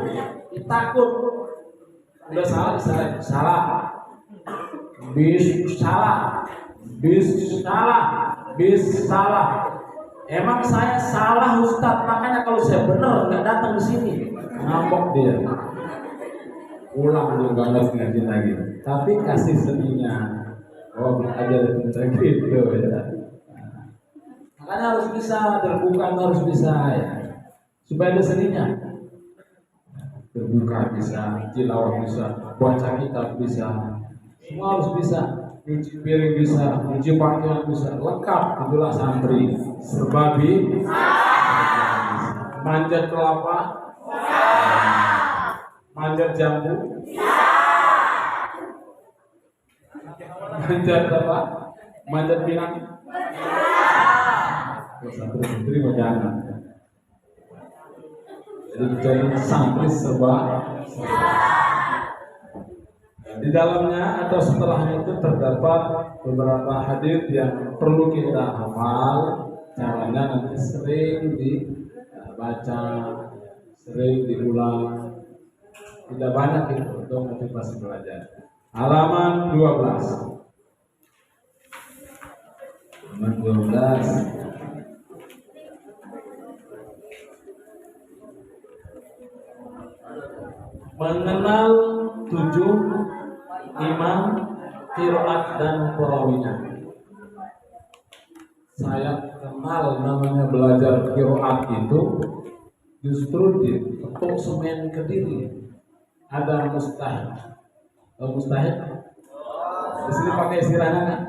Speaker 3: takut. Udah salah, salah. Bis salah. Emang saya salah Ustadz, makanya kalau saya benar nggak datang ke sini. Ngambek dia. Ulang dia nggak ngaji lagi. Tapi kasih seninya. Oh, belajar kayak gitu ya. Makanya harus bisa terbuka, harus bisa ya. Supaya ada seninya. Terbuka bisa, tilawah bisa, baca kitab bisa. Semua harus bisa. Cuci piring bisa, cuci pakaian bisa, lengkap itulah santri. Serbabi, manjat kelapa, manjat jambu, manjat apa? Manjat pinang. Santri jangan. Jadi santri serba. Di dalamnya atau setelahnya itu terdapat beberapa hadis yang perlu kita hafal. Caranya nanti sering dibaca, sering diulang. Tidak banyak itu untuk motivasi belajar. Halaman 12. Halaman 12. Mengenal 7 imam qiraat dan perawinya. Saya kenal namanya belajar qiraat itu justru di Ketuk Semen Kediri ada mustahid. Mustahid? Di sini pakai istilahnya kan?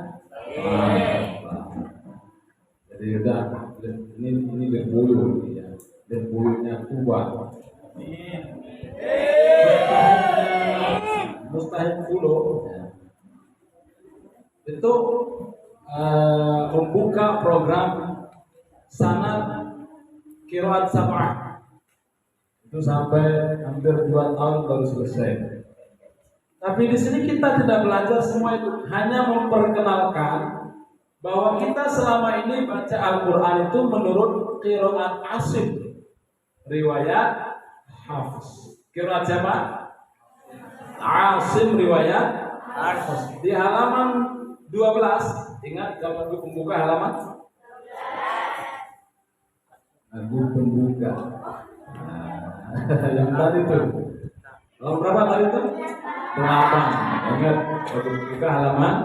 Speaker 3: Jadi udah ini berboyo ya, berboyonya kuat. Mustahid Pulau itu membuka program sanad qiraat sab'ah itu sampai hampir 2 tahun baru selesai. Tapi di sini kita tidak belajar semua itu, hanya memperkenalkan bahwa kita selama ini baca Al-Quran itu menurut qiraat Asim, riwayat Hafiz. Qiraat siapa? Asim riwayat Hafiz. Di halaman 12, ingat kalau pembuka halaman? Lagu pembuka. Yang tadi itu. Halaman berapa tadi itu? 8. Ingat pembuka halaman?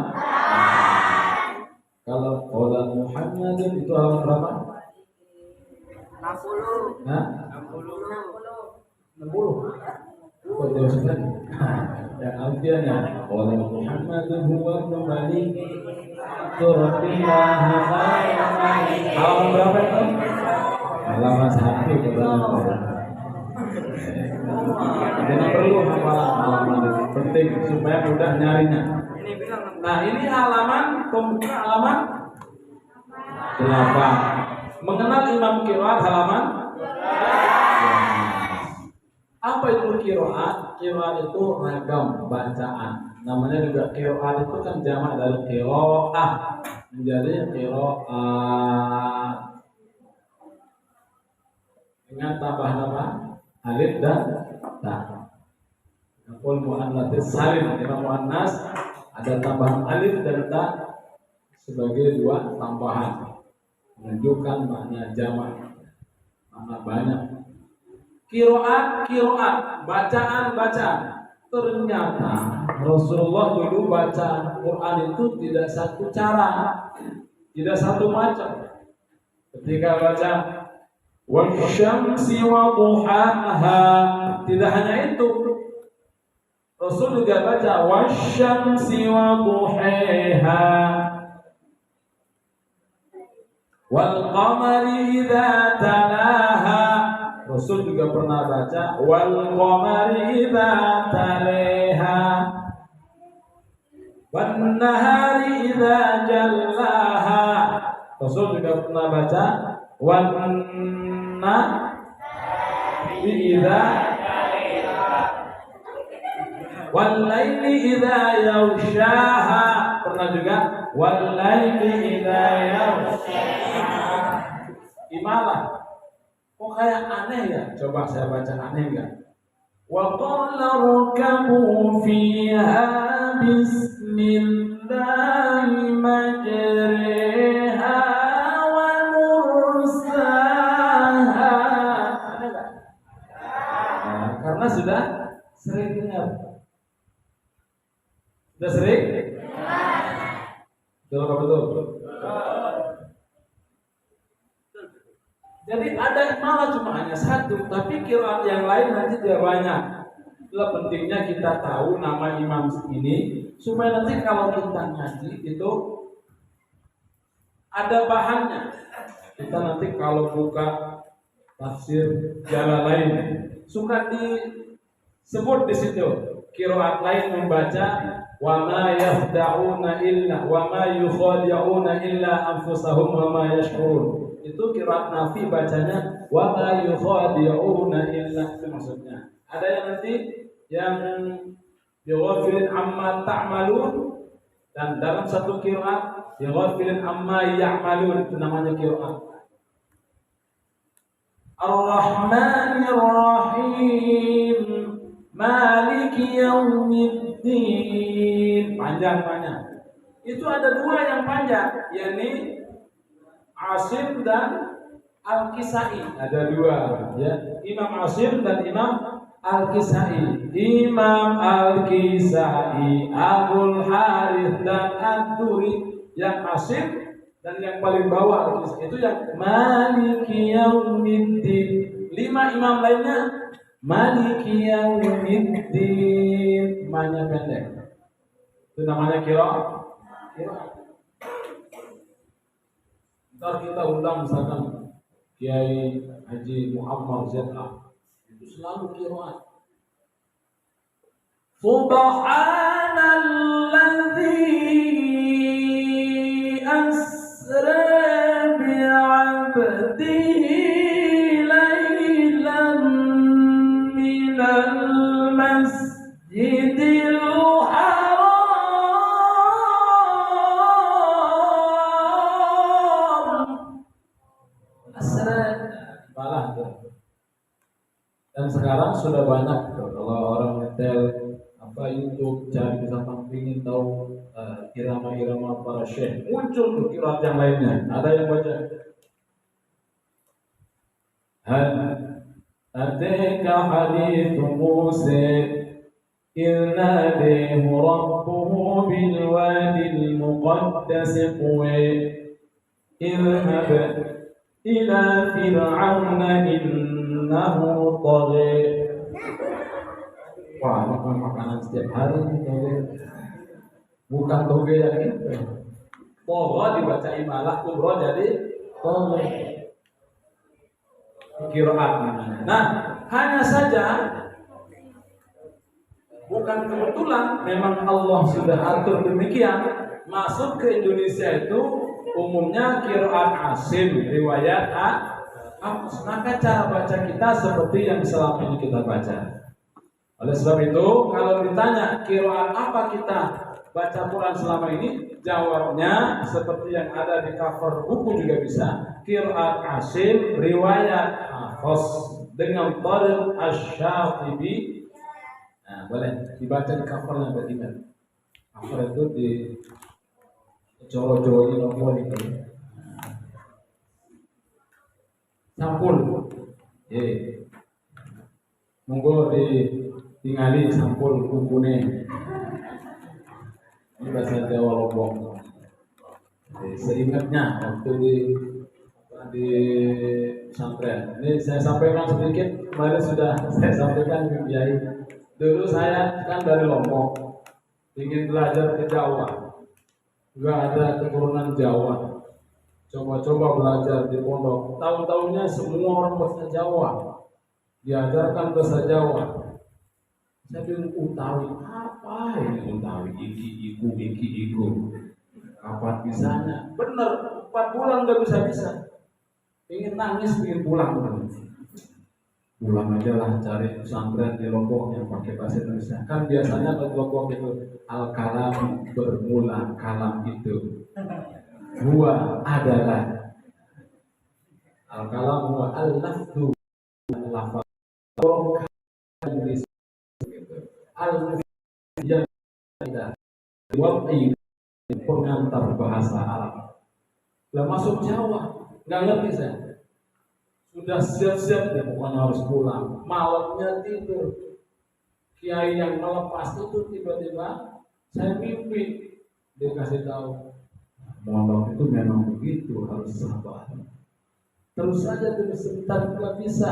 Speaker 3: Kalau qala Muhammadin itu halaman berapa?
Speaker 6: 60.
Speaker 3: Nah? 60. Kok jauh sekali? Yang artinya qala Muhammadun huwa al-malik turbillah halaman berapa itu? Halaman 1 katanya. Jangan perlu halaman itu, penting supaya mudah nyarinya. Nah ini halaman pembuka halaman 8. Mengenal imam qiraat halaman. Apa itu qiraat? Qiraat itu ragam bacaan. Namanya juga qiraat itu kan jamak dari qiraah menjadi qiraat. Ingat tambah-tambah alif dan ta. Qul muannats salim, kata muannas ada tambahan alif dan ta sebagai 2 tambahan menunjukkan makna jamak, makna banyak. Qiraat, bacaan. Ternyata Rasulullah dulu baca Quran itu tidak satu cara, tidak satu macam. Ketika baca wasyamsi wa duhaha, tidak hanya itu. Rasul juga baca wasyamsi wa duhaha wal qamari idza talaha. Rasul juga pernah baca wal qamari idza talaha wan nahari idza jallaha. Rasul juga pernah baca wan nahari idza wal laili idza yaghshaha. Pernah juga wal laili idza yaghshaha. Gimana? Kok kayak aneh ya? Coba saya baca aneh enggak? Wa qala rakabu fiha bismillahi majriha wa mursaha. Aneh enggak? Nah, karena sudah sering dengar. Sudah sering? Betul apa betul? Jadi ada malah cuma hanya satu, tapi qiraat yang lain nanti dia banyak. Itulah pentingnya kita tahu nama imam ini supaya nanti kalau kita ngaji itu ada bahannya. Kita nanti kalau buka tafsir Jalalain suka disebut di situ qiraat lain membaca wa ma yahda'una illa wa ma yukhadi'una illa anfusahum wa ma yash'urun. Itu qiraat Nafi bacanya wa ma yukhadi'una illa, itu maksudnya. Ada yang nanti yang bighafilin amma ta'malun, dan dalam satu qiraat bighafilin amma ya'malun, itu namanya qiraat. Ar-Rahmanir Rahim Maliki Yaumiddin, panjang-panjang. Itu ada dua yang panjang, yakni Asim dan Al-Kisai. Ada dua, ya, Imam Asim dan Imam Al-Kisai. Imam Al-Kisai, Abul Harith dan Ad-Duri. Yang Asim dan yang paling bawah itu yang Maliki Yaumiddin. 5 imam lainnya Maliki Yaumiddin, namanya pendek. Itu namanya qiraat. Ntar kita undang misalkan Kiai Haji Muhammad ZA, itu selalu qiraat. Subhanalladzi asra bi'abdihi laylan minal masjidil haram asra, balah tuh. Dan sekarang sudah banyak tuh, kalau orang ngetel apa YouTube cari misalkan ingin tahu irama-irama para syekh, muncul tuh qiraat yang lainnya. Ada yang baca Ataka hadithu Musa إذ ناديه ربه بالوادي المقدس طوى اذهب إلى فرعون إنه طغى. Wah, makan makanan setiap hari toge. Bukan toge yang itu. Toge dibaca imalah kubro jadi toge. Qiraat namanya. Nah, hanya saja bukan kebetulan, memang Allah sudah atur demikian. Masuk ke Indonesia itu umumnya qiraat Asim, riwayat Hafs. Maka cara baca kita seperti yang selama ini kita baca. Oleh sebab itu, kalau ditanya qiraat apa kita baca Quran selama ini, jawabnya seperti yang ada di cover buku juga bisa. Qiraat Asim, riwayat Hafs dengan Tariq Asy-Syatibi. Nah, boleh dibaca di covernya begitu. Cover itu di Jawa-Jawa ini nomor itu. Sampul. Monggo ditingali sampul bukunya. Ini bahasa Jawa Lombok. Seingatnya waktu di pesantren. Ini saya sampaikan sedikit, kemarin sudah saya sampaikan ke Kiai. Dulu saya kan dari Lombok, ingin belajar ke Jawa, juga ada keturunan Jawa. Coba-coba belajar di pondok. Tahun-tahunnya semua orang bahasa Jawa, diajarkan bahasa Jawa. Saya bilang Utawi, apa ini Utawi? Iki iku. Kapan bisanya? Bener, 4 bulan udah bisa. Ingin nangis, ingin pulang. Pulang aja lah, cari pesantren di Lombok yang pakai bahasa Indonesia. Kan biasanya di Lombok itu al-kalam bermula kalam itu. Huwa adalah al-kalam huwa al-lafdu al-lafaz. Al-yang tidak wa'i pengantar bahasa Arab. Lah masuk Jawa, nggak ngerti saya. Sudah siap-siap ya, pokoknya harus pulang. Malamnya tidur. Kiai yang melepas itu tiba-tiba saya mimpi, dia kasih tahu, mondok itu memang begitu, harus sabar. Terus saja terus sebentar nggak bisa.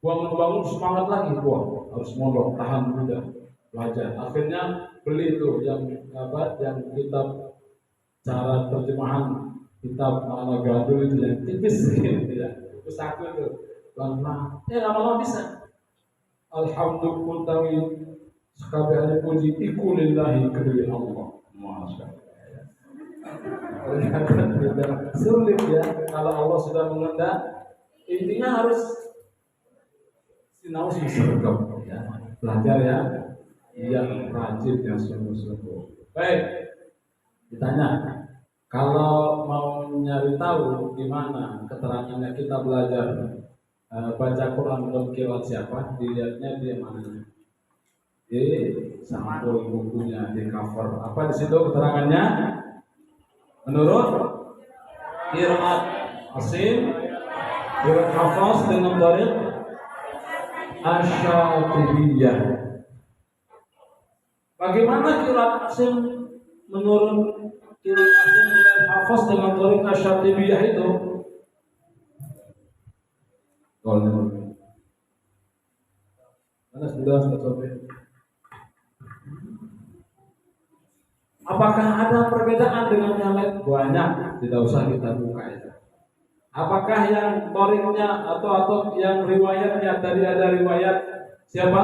Speaker 3: Bangun semangat lagi, wah harus mondok, tahan dulu belajar. Akhirnya beli tuh yang apa, yang kitab cara terjemahan kitab mana gadul itu yang tipis gitu ya. Itu satu itu. Lama, lama-lama bisa. Alhamdulillah tawi sekabehane puji iku lillahi kedua Allah. Masya Allah. Sulit ya kalau Allah sudah mengendak. Intinya harus sinau sih sergap ya. Belajar ya yang rajin, yang sungguh-sungguh. Baik, ditanya, kalau mau nyari tahu di mana keterangannya kita belajar baca Quran dan qiraat siapa, dilihatnya di mana? Di sampul bukunya, di cover. Apa di situ keterangannya? Menurut qiraat Asim, qiraat Hafaz dengan Tariq Asy-Syatibiyah. Bagaimana qiraat Asim menurut qiraat Asim dan Hafaz dengan Tariq Asy-Syatibiyah itu? Mana sudah sampai? Apakah ada perbedaan dengan yang lain? Banyak, tidak usah kita buka itu. Apakah yang toriknya atau yang riwayatnya tadi ada riwayat siapa?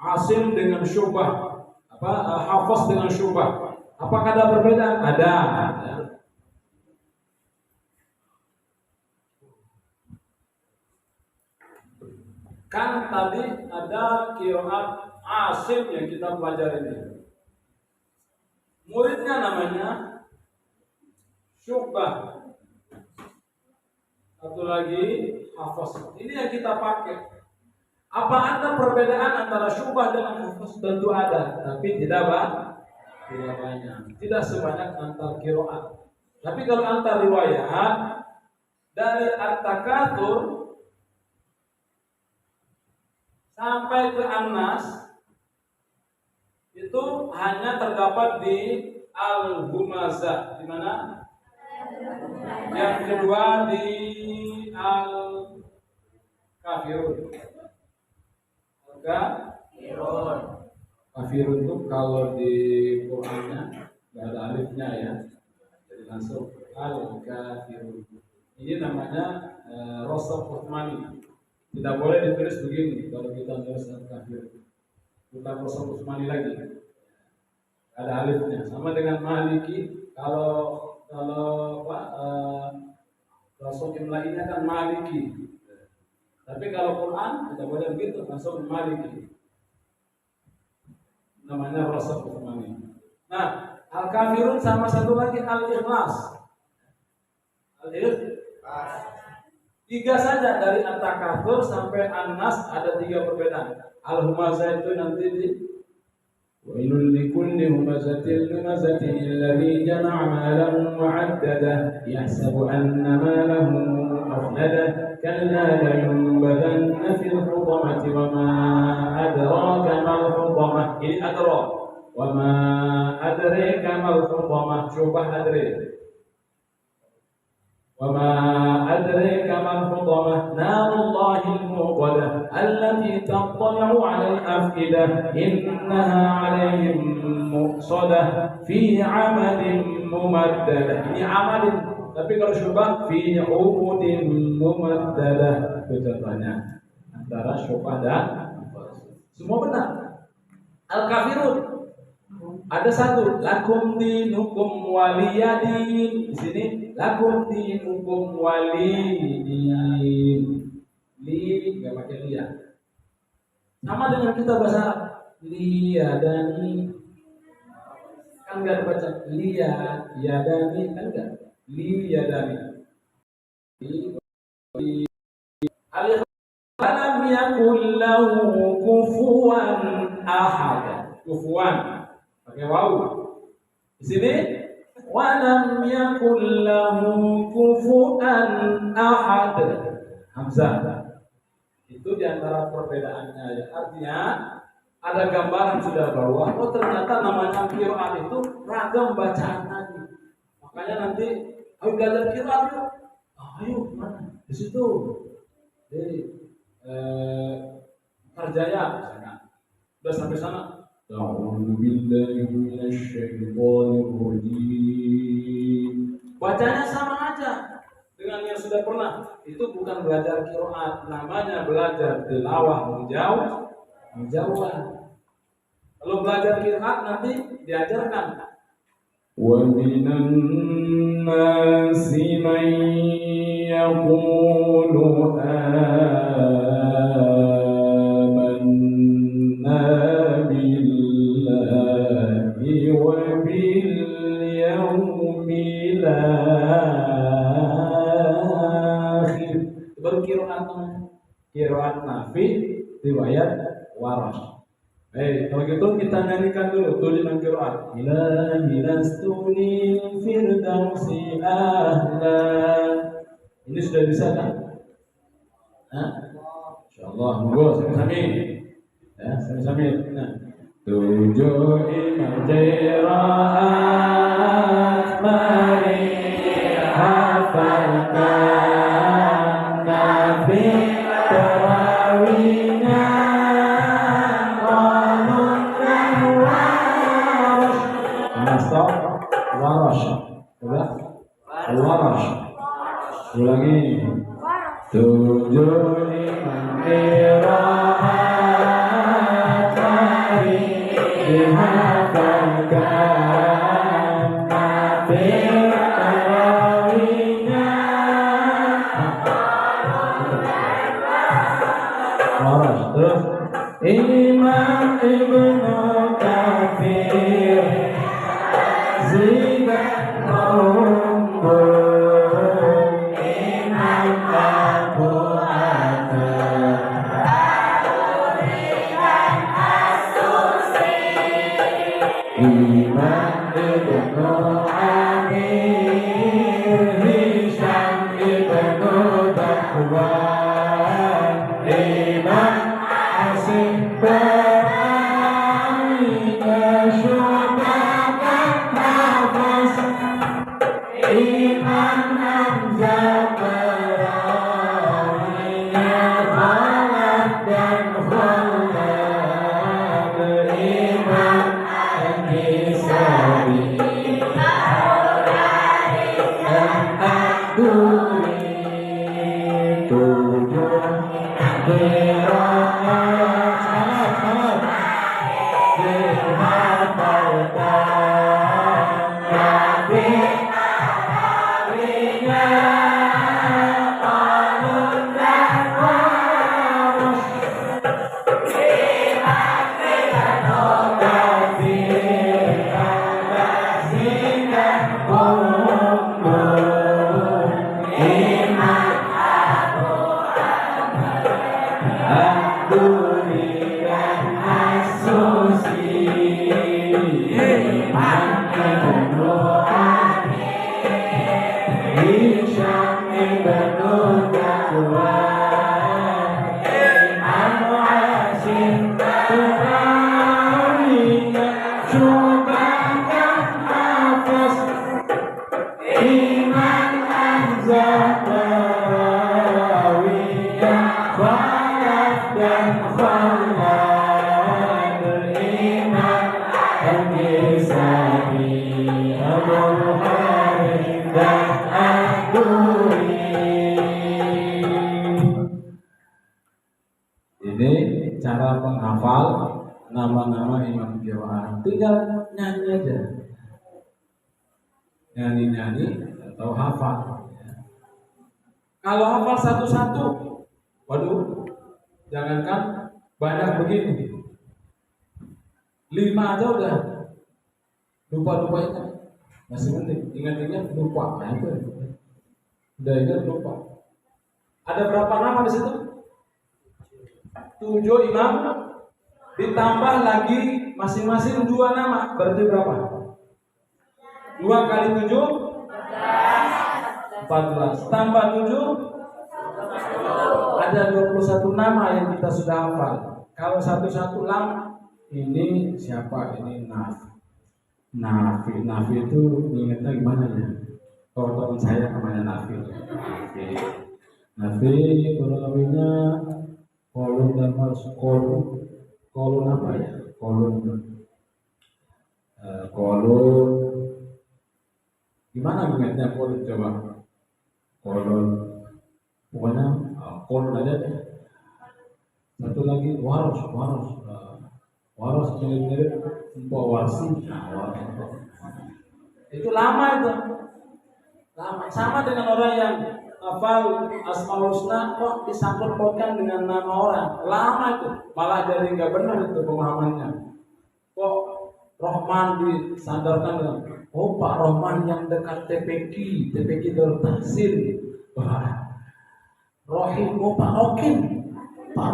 Speaker 3: Asim dengan Syu'bah, Hafaz dengan Syu'bah. Apakah ada perbedaan? Ada. Ya. Kan tadi ada qiraat Asim yang kita pelajari ini. Muridnya namanya Syu'bah. Satu lagi Hafaz. Ini yang kita pakai. Apa ada perbedaan antara Syu'bah dengan Hafaz? Tentu ada, tapi tidak banyak. Tidak sebanyak antar qiraat. Tapi kalau antar riwayat dari At-Takatsur sampai ke An-Nas itu hanya terdapat di Al-Humazah. Di mana? Yang kedua di Al-Kafirun. Kafirun itu kalau di Qur'annya nggak ada alifnya ya, jadi langsung Al-Kafirun. Ini namanya Rosok Utsmani. Tidak boleh ditulis begini kalau kita tulis Al-Kafirun. Bukan Rosok Utsmani lagi. Ada alifnya. Sama dengan Maliki. Kalau Rosok Imlainya kan Maliki. Tapi kalau Quran tidak boleh begitu, langsung Maliki. Namanya Rosok Utsmani. Nah, Al-Kafirun sama satu lagi Al-Ikhlas. Al-Ikhlas. 3 saja dari At-Takatsur sampai An-Nas ada 3 perbedaan. Al-Humazah itu nanti di Wailul likulli humazatil lumazatin alladzi jama'a malan wa 'addadah yahsabu anna malahu akhnadah kalla layunbadanna fil hutamati wa ma adraka mal hutamah. Ini adra. Wa ma adraka mal hutamah. Syubah adri. وما أدريك ما الحطمة نار الله الموقدة التي تطلع على الأفئدة إنها عليهم مؤصدة في عمد ممددة. Ini amal, tapi kalau syubah fi umudin mumaddadah. Itu contohnya antara syubah dan semua benar. Al-Kafirun ada satu, lakum dinukum waliyadin. Di sini lakum dinukum waliyadin. Li enggak pakai liya. Sama dengan kita bahasa liyadani. Kan enggak dibaca liyadani, kan enggak? Liyadani. Alam yakul lahu kufuwan ahad. Kufuwan pakai waw. Di sini walam yakul lahu kufuwan ahad. Hamzah. Itu diantara perbedaannya ya. Artinya ada gambaran sudah bahwa oh ternyata namanya qiraat itu ragam bacaan tadi. Makanya nanti ayo belajar qiraat yuk. Ayo mana? Di situ. Di Karjaya misalkan. Udah sampai sana. أعوذ بالله من الشيطان الرجيم.
Speaker 7: Bacanya sama aja dengan yang sudah pernah. Itu bukan belajar qiraat, namanya belajar tilawah, menjauh. Kalau belajar qiraat nanti diajarkan.
Speaker 3: ومن الناس من يقول آمنا بالله وباليوم الآخر.
Speaker 7: Baru qiraat Nafi riwayat Warash. Kalau gitu kita nyanyikan dulu tulisan qiraat. Ilahi lastuni firdausi ahla. Ini sudah bisa kan? Insyaallah, monggo sami-sami. Ya, sami-sami. Nah,
Speaker 3: tujuh imam qiraat mari hafalkan Nabi terawihnya qalun dan warash. Nasab warash. Warash. Ulangi. Tujuh imam qiraat mari dihafalkan Nabi terawihnya warash. Terus Imam Ibnu Katsir Zika Rumbun Imam Abu Atta Imam Ibnu Amir Hisham Ibnu Dakwan Imam Asim Baraika Syubakan Hafaz Imam Hamzah Barawiya Khalaf dan Khalaf Imam An-Nisa'i Al-Aduri tujuh qiraat salat dihafalkan Nabi terawihnya qalun dan warash. Iman Hamzah Barawiya Khalaf dan Khalaf Imam An-Nisa'i Abu Harith dan Ad-Duri. Ini cara menghafal nama-nama imam qiraat. Tinggal nyanyi aja. Nyanyi-nyanyi atau hafal.
Speaker 7: Kalau hafal satu-satu, waduh, jangankan banyak begini. 5 aja udah lupa ingat. Masih penting, ingat-ingat lupa. Nah itu, udah ingat lupa. Ada berapa nama di situ? 7 imam, ditambah lagi masing-masing 2 nama, berarti berapa? 2 kali 7 14 tambah 7 ada 21 nama yang kita sudah hafal. Kalau satu-satu lama ini siapa? Ini Nafi itu ingatnya gimana ya? Kalau teman saya namanya Nafi perawinya kolon dan kolon apa ya? Kolon
Speaker 3: kolon. Gimana ingatnya kolon coba? Kolon. Pokoknya kolon aja deh. Satu lagi waros. Waros mirip-mirip Mbok Warsi. Itu lama itu. Lama. Sama dengan orang yang hafal Asmaul Husna kok disangkut pautkan dengan nama orang. Lama itu. Malah jadi nggak benar itu pemahamannya. Kok Rahman disandarkan dengan Pak Rahman yang dekat TPQ Darul Tahsin. Wah. Rohim, Pak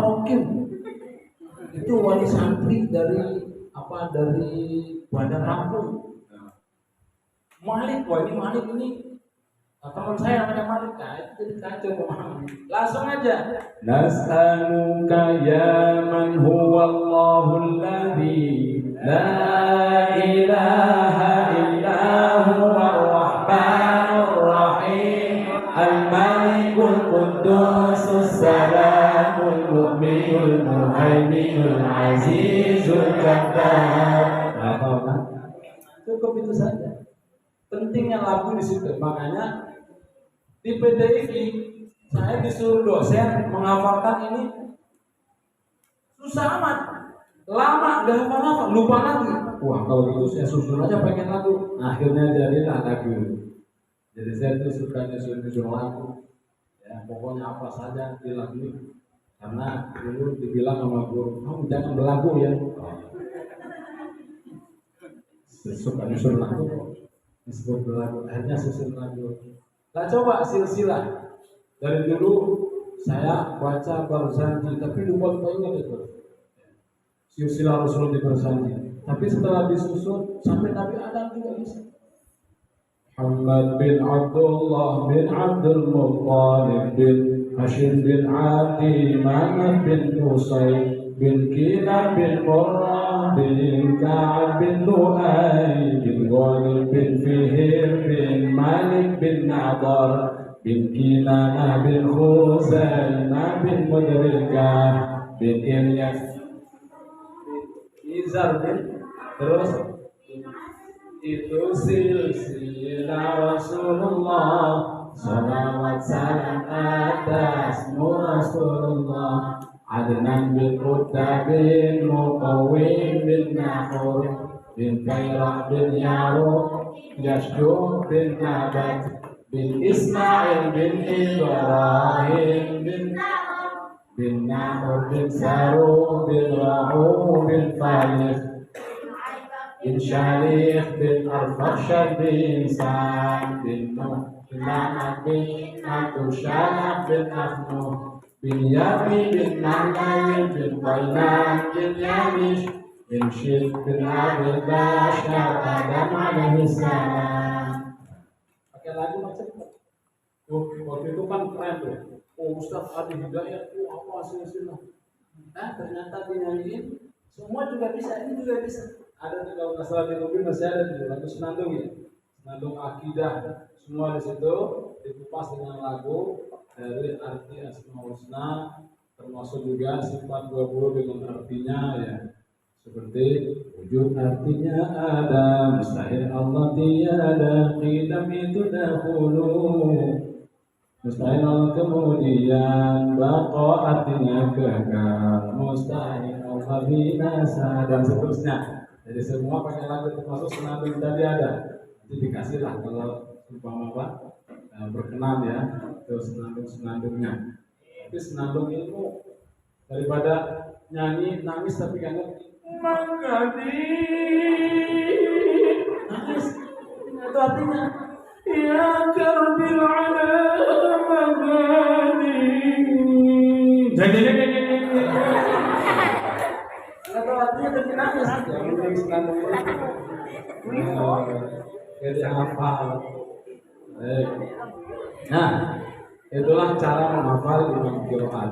Speaker 3: Rokim. Itu wali santri dari Bandar Lampung. Malik ini teman saya namanya Malik, jadi kacau pemahaman. Langsung aja. Nas'aluka ya man huwa Allahul ladzi la ilaha illa huwa ar-rahmanur rahim al-malikul qudusus salamul mu'minul muhaiminul azizul jabbar. Apa? Cukup itu saja. Pentingnya lagu di situ. Makanya di PTIQ saya disuruh dosen menghafalkan ini susah amat, lama gak hafal, lupa lagi. Wah kalau gitu saya susun aja pengen lagu. Akhirnya jadilah lagu. Jadi saya tuh suka nyusun lagu. Ya pokoknya apa saja di lagu. Karena dulu dibilang sama guru, kamu jangan berlagu ya. Suka nyusun lagu. Disebut lagu, akhirnya susun lagu. Nah coba silsilah. Dari dulu saya baca Barzanji, tapi lupa ingat itu. Silsilah Rasul di Barzanji. Tapi setelah disusun sampai Nabi Adam juga bisa. Muhammad bin Abdullah bin Abdul Muttalib bin Hashim bin Adi Manaf bin Qusay bin Kilab bin Murrah bin Ka'ab bin Lu'ay bin Ghalib bin Fihir bin Malik bin Nadar bin Kinana bin Khuzaimah bin Mudrikah bin Ilyas Izar bin terus itu silsilah Rasulullah salawat salam atas Rasulullah Adnan bin Qutta bin Muqawwim bin Nahur bin Kairah bin Yarub Yashjub bin Nabat bin Ismail bin Ibrahim bin Nahur bin Saru bin Rahu bin Falih bin Syarif bin Al-Fakshad bin Sa'ad bin Nuh bin Ahmad bin Abdul Shalaf bin Afnuh bin Yabi bin Nahnawi bin Qailan bin Yamish bin Syid bin Abdul Bashar Adam alaihi salam. Pakai lagu macam waktu itu kan keren tuh. Oh Ustaz Adi Hidayat tuh apa hasilnya? Nah ternyata dinyanyiin semua juga bisa, ini juga bisa. Ada di kalau nggak salah di mobil masih ada di lagu Senandung ya, Senandung Akidah, semua di situ dikupas dengan lagu dari arti Asmaul Husna, termasuk juga sifat 20 dengan artinya ya, seperti wujud artinya ada, mustahil Allah tiada, qidam itu dahulu, mustahil Allah kemudian, baqa artinya kekal, mustahil Allah binasa dan seterusnya. Jadi semua pakai lagu termasuk senandung tadi ada. Nanti dikasih lah kalau umpama apa berkenan ya ke senandungnya. Tapi senandung itu daripada nyanyi nangis tapi kan mangadi nangis itu artinya ya karbil ala mangadi. Jadi atau artinya tapi nangis yang penting senandung jadi hafal. Nah itulah cara menghafal Imam Qiraat.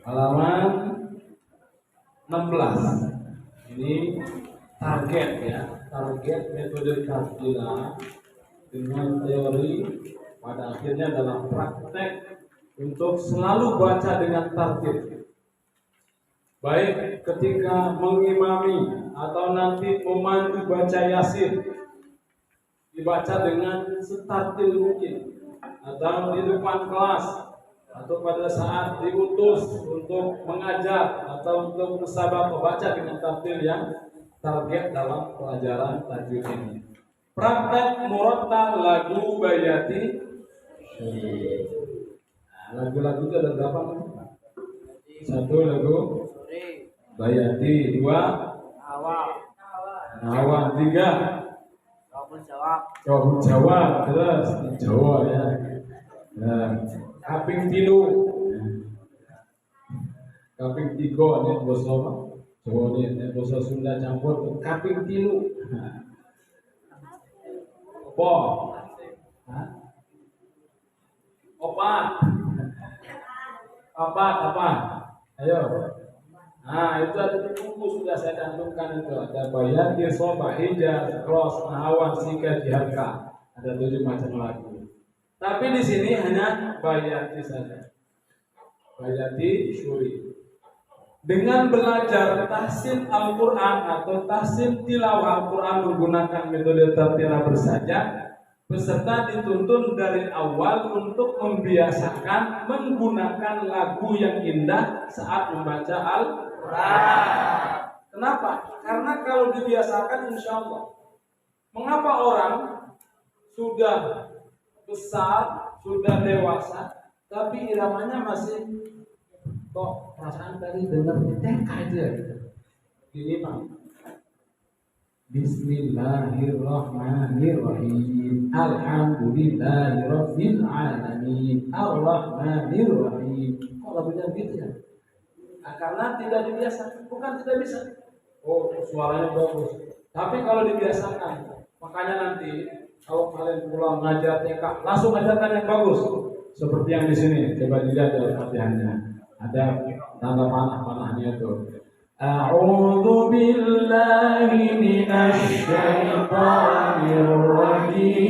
Speaker 3: Halaman 16 ini target ya, target metode Kastilah dengan teori pada akhirnya dalam praktek
Speaker 7: untuk selalu baca dengan tartil. Baik ketika mengimami atau nanti memandu baca Yasin, dibaca dengan setartil mungkin, atau di depan kelas, atau pada saat diutus untuk mengajar atau untuk musabaqah, baca dengan tartil yang target dalam pelajaran tajwid ini. Praktek murattal lagu bayati. Lagu-lagu itu ada berapa? Satu lagu bayati, dua awal, tiga jawab Jawa, terus Jawa ya. Nah, kaping tilu, kaping tiga ini bahasa Jawa ini, bahasa Sunda campur kaping tilu. Apa? Apa? Ayo. Nah, itu ada di buku sudah saya cantumkan itu. Ada bayati, soba, hijaz, ros, nahawan, sika, jiharka. Ada 7 macam lagu. Tapi di sini hanya bayati saja. Bayati syuri. Dengan belajar tahsin Al-Quran atau tahsin tilawah Al-Quran menggunakan metode tertila bersaja, peserta dituntun dari awal untuk membiasakan menggunakan lagu yang indah saat membaca Al-Quran. Kenapa? Karena kalau dibiasakan insya Allah. Mengapa orang sudah besar, sudah dewasa, tapi iramanya masih kok perasaan tadi dengar TK aja gitu. Gini Pak. Bismillahirrahmanirrahim. Alhamdulillahirabbil alamin. Arrahmanirrahim. Kok lagunya gitu ya? Nah, karena tidak dibiasakan, bukan tidak bisa. Oh, suaranya bagus. Tapi kalau dibiasakan, makanya nanti kalau kalian pulang ngajar TK, langsung ajarkan yang bagus. Seperti yang di sini, coba dilihat dari latihannya. Ada tanda panah-panahnya itu. A'udzu billahi minasy syaithanir rajim.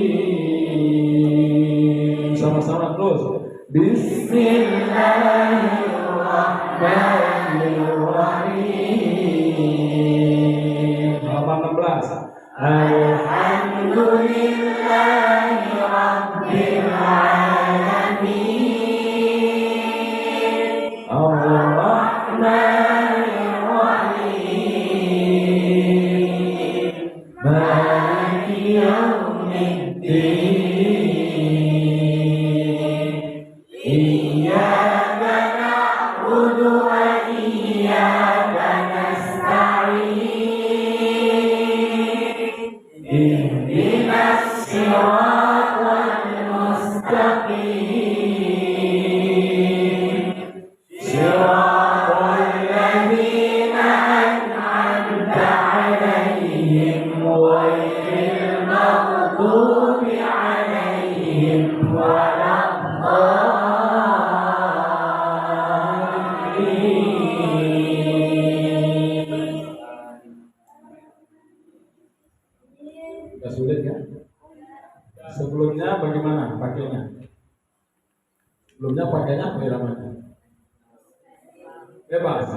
Speaker 7: Sama-sama terus. Bismillahirrahmanirrahim. Halaman 16. Alhamdulillahi rabbil alamin. Sulit kan? Sebelumnya bagaimana pakainya? Sebelumnya pakainya apa iramanya? Bebas.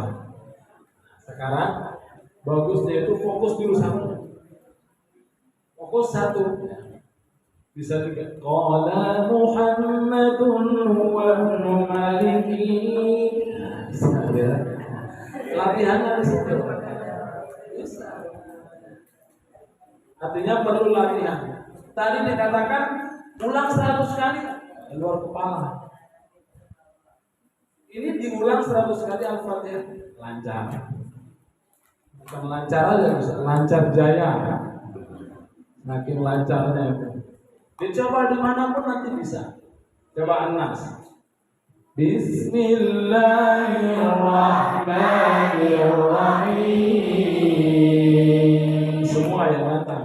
Speaker 7: Sekarang bagusnya itu fokus dulu satu. Fokus satu. Bisa juga. Qala Muhammadun huwa maliki. Bisa ya. Latihannya di situ. Bisa. Artinya perlu latihan. Tadi dikatakan ulang 100 kali di luar kepala. Ini diulang 100 kali Al-Fatihah. Lancar. Bukan lancar aja, bisa lancar jaya. Makin lancarnya itu. Dicoba dimanapun nanti bisa. Coba An-Nas. Bismillahirrahmanirrahim. Semua yang datang.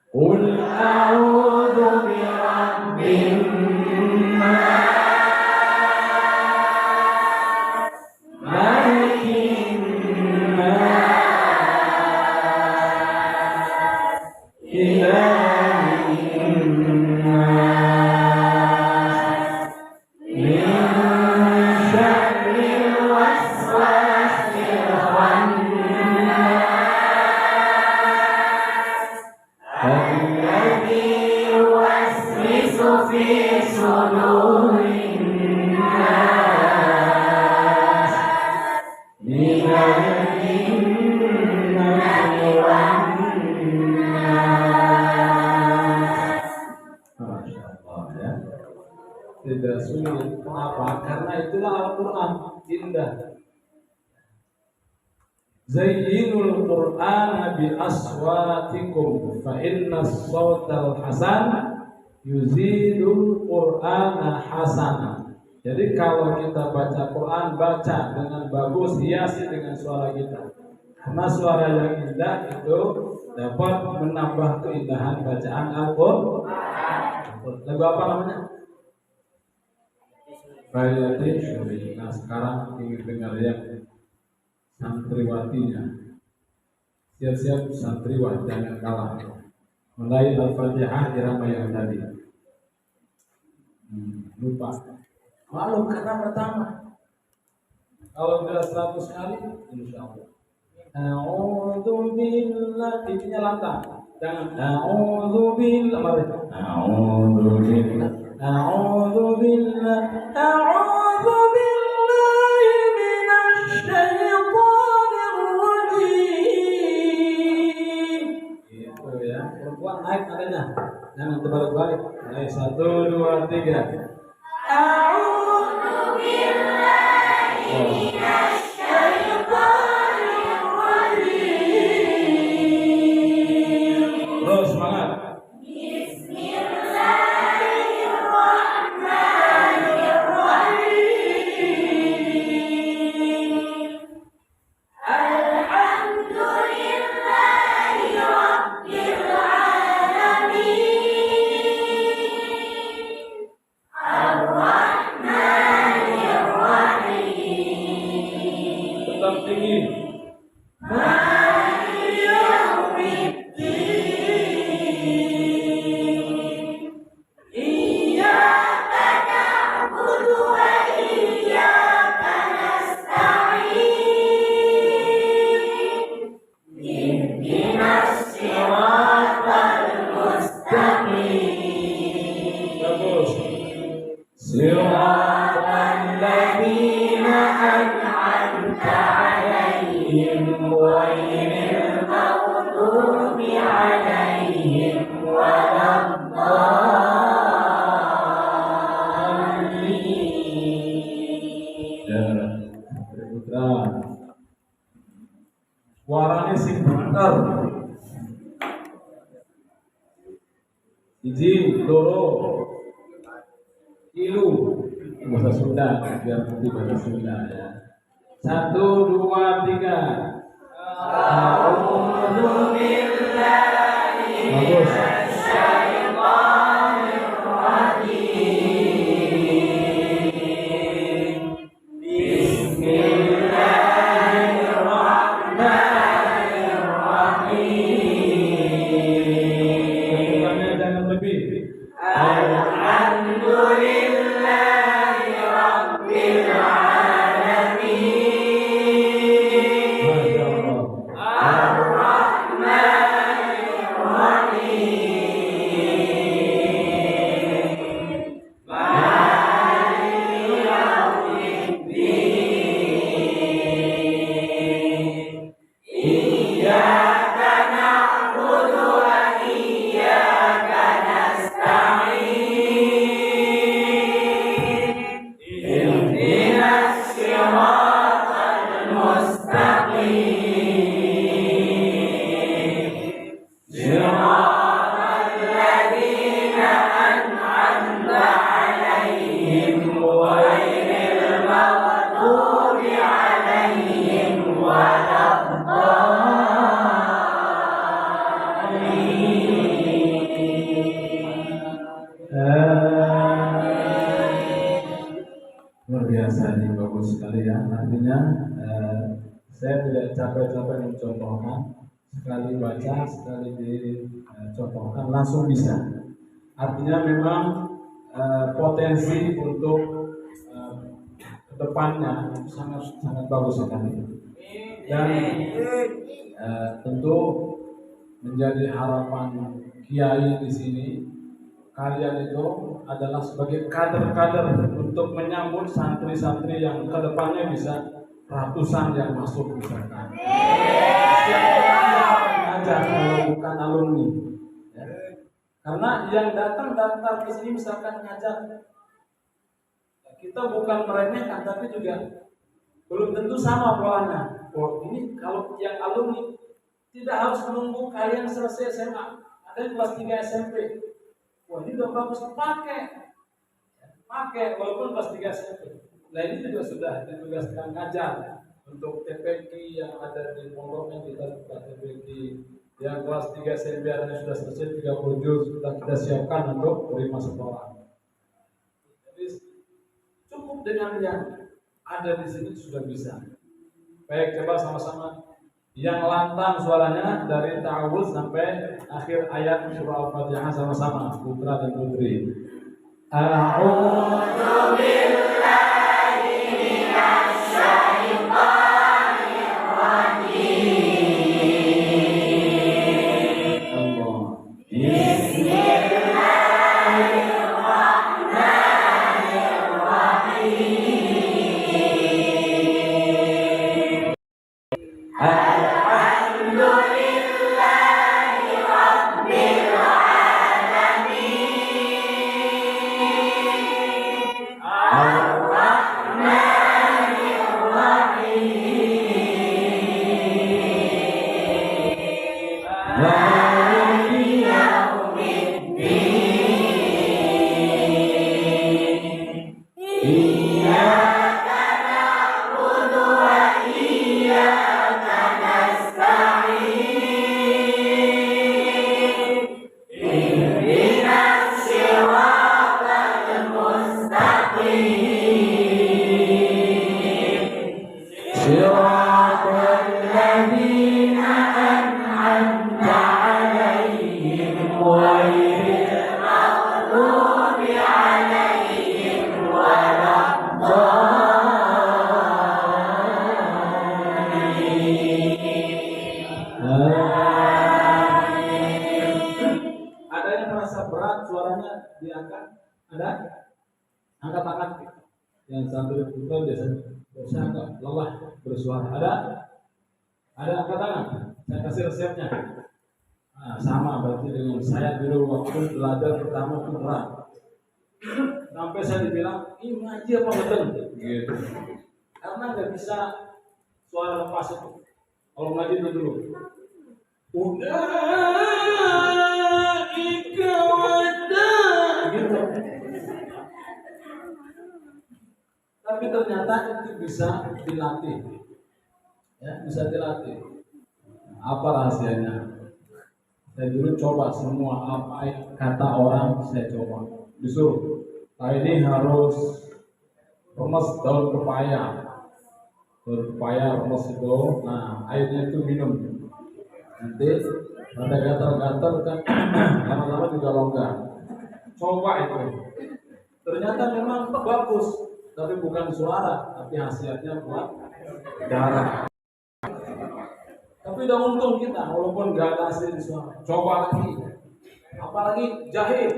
Speaker 7: Qul a'udzu birabbin nas, malikin nas, ilahin nas, min Masya Allah ya. Tidak sulit. Kenapa? Karena itulah Al-Quran indah. Zayyinul Qur'ana bi aswatikum fa inna as-sawtal hasan yuzidul Qur'ana hasana. Jadi kalau kita baca Quran, baca dengan bagus, hiasi dengan suara kita. Karena suara yang indah itu dapat menambah keindahan bacaan Al-Quran. Lagu apa namanya? Bayati Syuri. Nah sekarang ingin dengar yang santriwatinya. Siap-siap santriwati, jangan kalah. Mulai Al-Fatihah irama yang tadi. Lupa. Malu karena pertama. Kalau sudah 100 kali, insya Allah. A'udzu billahi, intinya lantang. Jangan a'udzu billahi. Mari. A'udzu billahi. A'udzu billahi. A'udzu billahi minasy syaithanir rajim. Itu ya. Perempuan naik nadanya. Jangan terbalik-balik. Mulai 1 2 3. A'udzu billahi minasy syaithanir rajim. Terus semangat. Tetap tinggi. Bagus. Siratal ladzina an'amta 'alaihim ghairil maghdubi 'alaihim waladdallin. Putra. Suaranya sing bener. Iji, loro, ilu, bahasa Sunda, biar nanti bahasa Sunda ya. 1 2 3. A'udzu billahi minasy syaithanir rajim. Bismillahirrahmanirrahim. Jangan lebih. Alhamdulillahi rabbil alamin. Masya Allah. Ar-Rahmanir Rahim. Maliki yaumiddin. Iyyaka na'budu wa iyyaka nasta'in. Ihdinas siratal mustaqim. Siratal ladzina an'amta 'alaihim ghairil maghdubi 'alaihim luar biasa ini, bagus sekali ya. Artinya saya tidak capek-capek mencontohkan, sekali baca sekali dicontohkan langsung bisa. Artinya memang potensi untuk kedepannya sangat sangat bagus sekali. Dan tentu menjadi harapan kiai di sini, kalian itu adalah sebagai kader-kader untuk menyambut santri-santri yang kedepannya bisa ratusan yang masuk misalkan. alumni. Ya. Karena yang datang daftar ke sini misalkan ngajar, kita bukan meremehkan, tapi juga belum tentu sama polanya. Oh, ini kalau yang alumni tidak harus menunggu kalian selesai SMA, ada yang kelas 3 SMP. Wah, ini udah bagus, pakai walaupun kelas 3 SMP. Nah, ini juga sudah ditugaskan ngajar untuk TPQ yang ada di pondoknya. Kita buka TPQ yang kelas 3 SMP ada yang sudah selesai 30 juz, sudah kita siapkan untuk terima sekolah. Jadi cukup dengan yang ada di sini sudah bisa. Baik, coba sama-sama yang lantang suaranya dari ta'awudz sampai akhir ayat surah Al-Fatihah sama-sama, putra dan putri. A'udzu billahi minasy syaithanir rajim. Allah. Ada yang merasa berat suaranya diangkat? Ada? Angkat-angkat. Yang sambil putar biasanya agak lelah bersuara. Ada? Ada angkat tangan? Saya kasih resepnya. Nah, sama berarti dengan saya dulu waktu belajar pertama itu berat. Sampai saya dibilang, ini ngaji apa betul? Gitu. Karena nggak bisa suara lepas itu. Kalau ngaji itu dulu. Gitu. Tapi ternyata itu bisa dilatih. Ya, bisa dilatih. Apa rahasianya? Saya dulu coba semua apa kata orang saya coba. Disuruh, ini harus remes daun pepaya. Daun pepaya remes itu, nah airnya itu minum. Nanti pada gatal-gatal kan lama-lama juga longgar. Coba itu. Ternyata memang bagus, tapi bukan suara, tapi khasiatnya buat darah. Tapi udah untung kita, walaupun gak ada hasil di suara. Coba lagi. Apalagi jahe.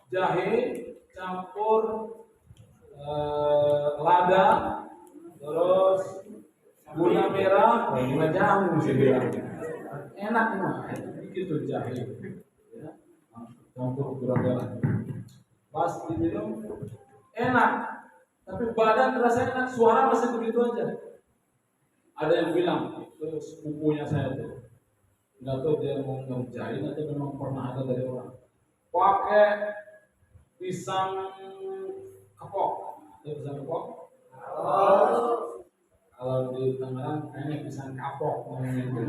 Speaker 7: Jahe campur lada, terus gula merah, gula jamu saya bilang. Enak mah, begitu jahe. Ya. Campur gula merah. Pas diminum enak, tapi badan terasa enak, suara masih begitu aja. Ada yang bilang, itu sepupunya saya tuh, nggak tahu dia mau ngerjain atau memang pernah ada dari orang. Pakai pisang kepok, pisang kepok. Kalau di Tangerang kayaknya pisang kapok namanya itu.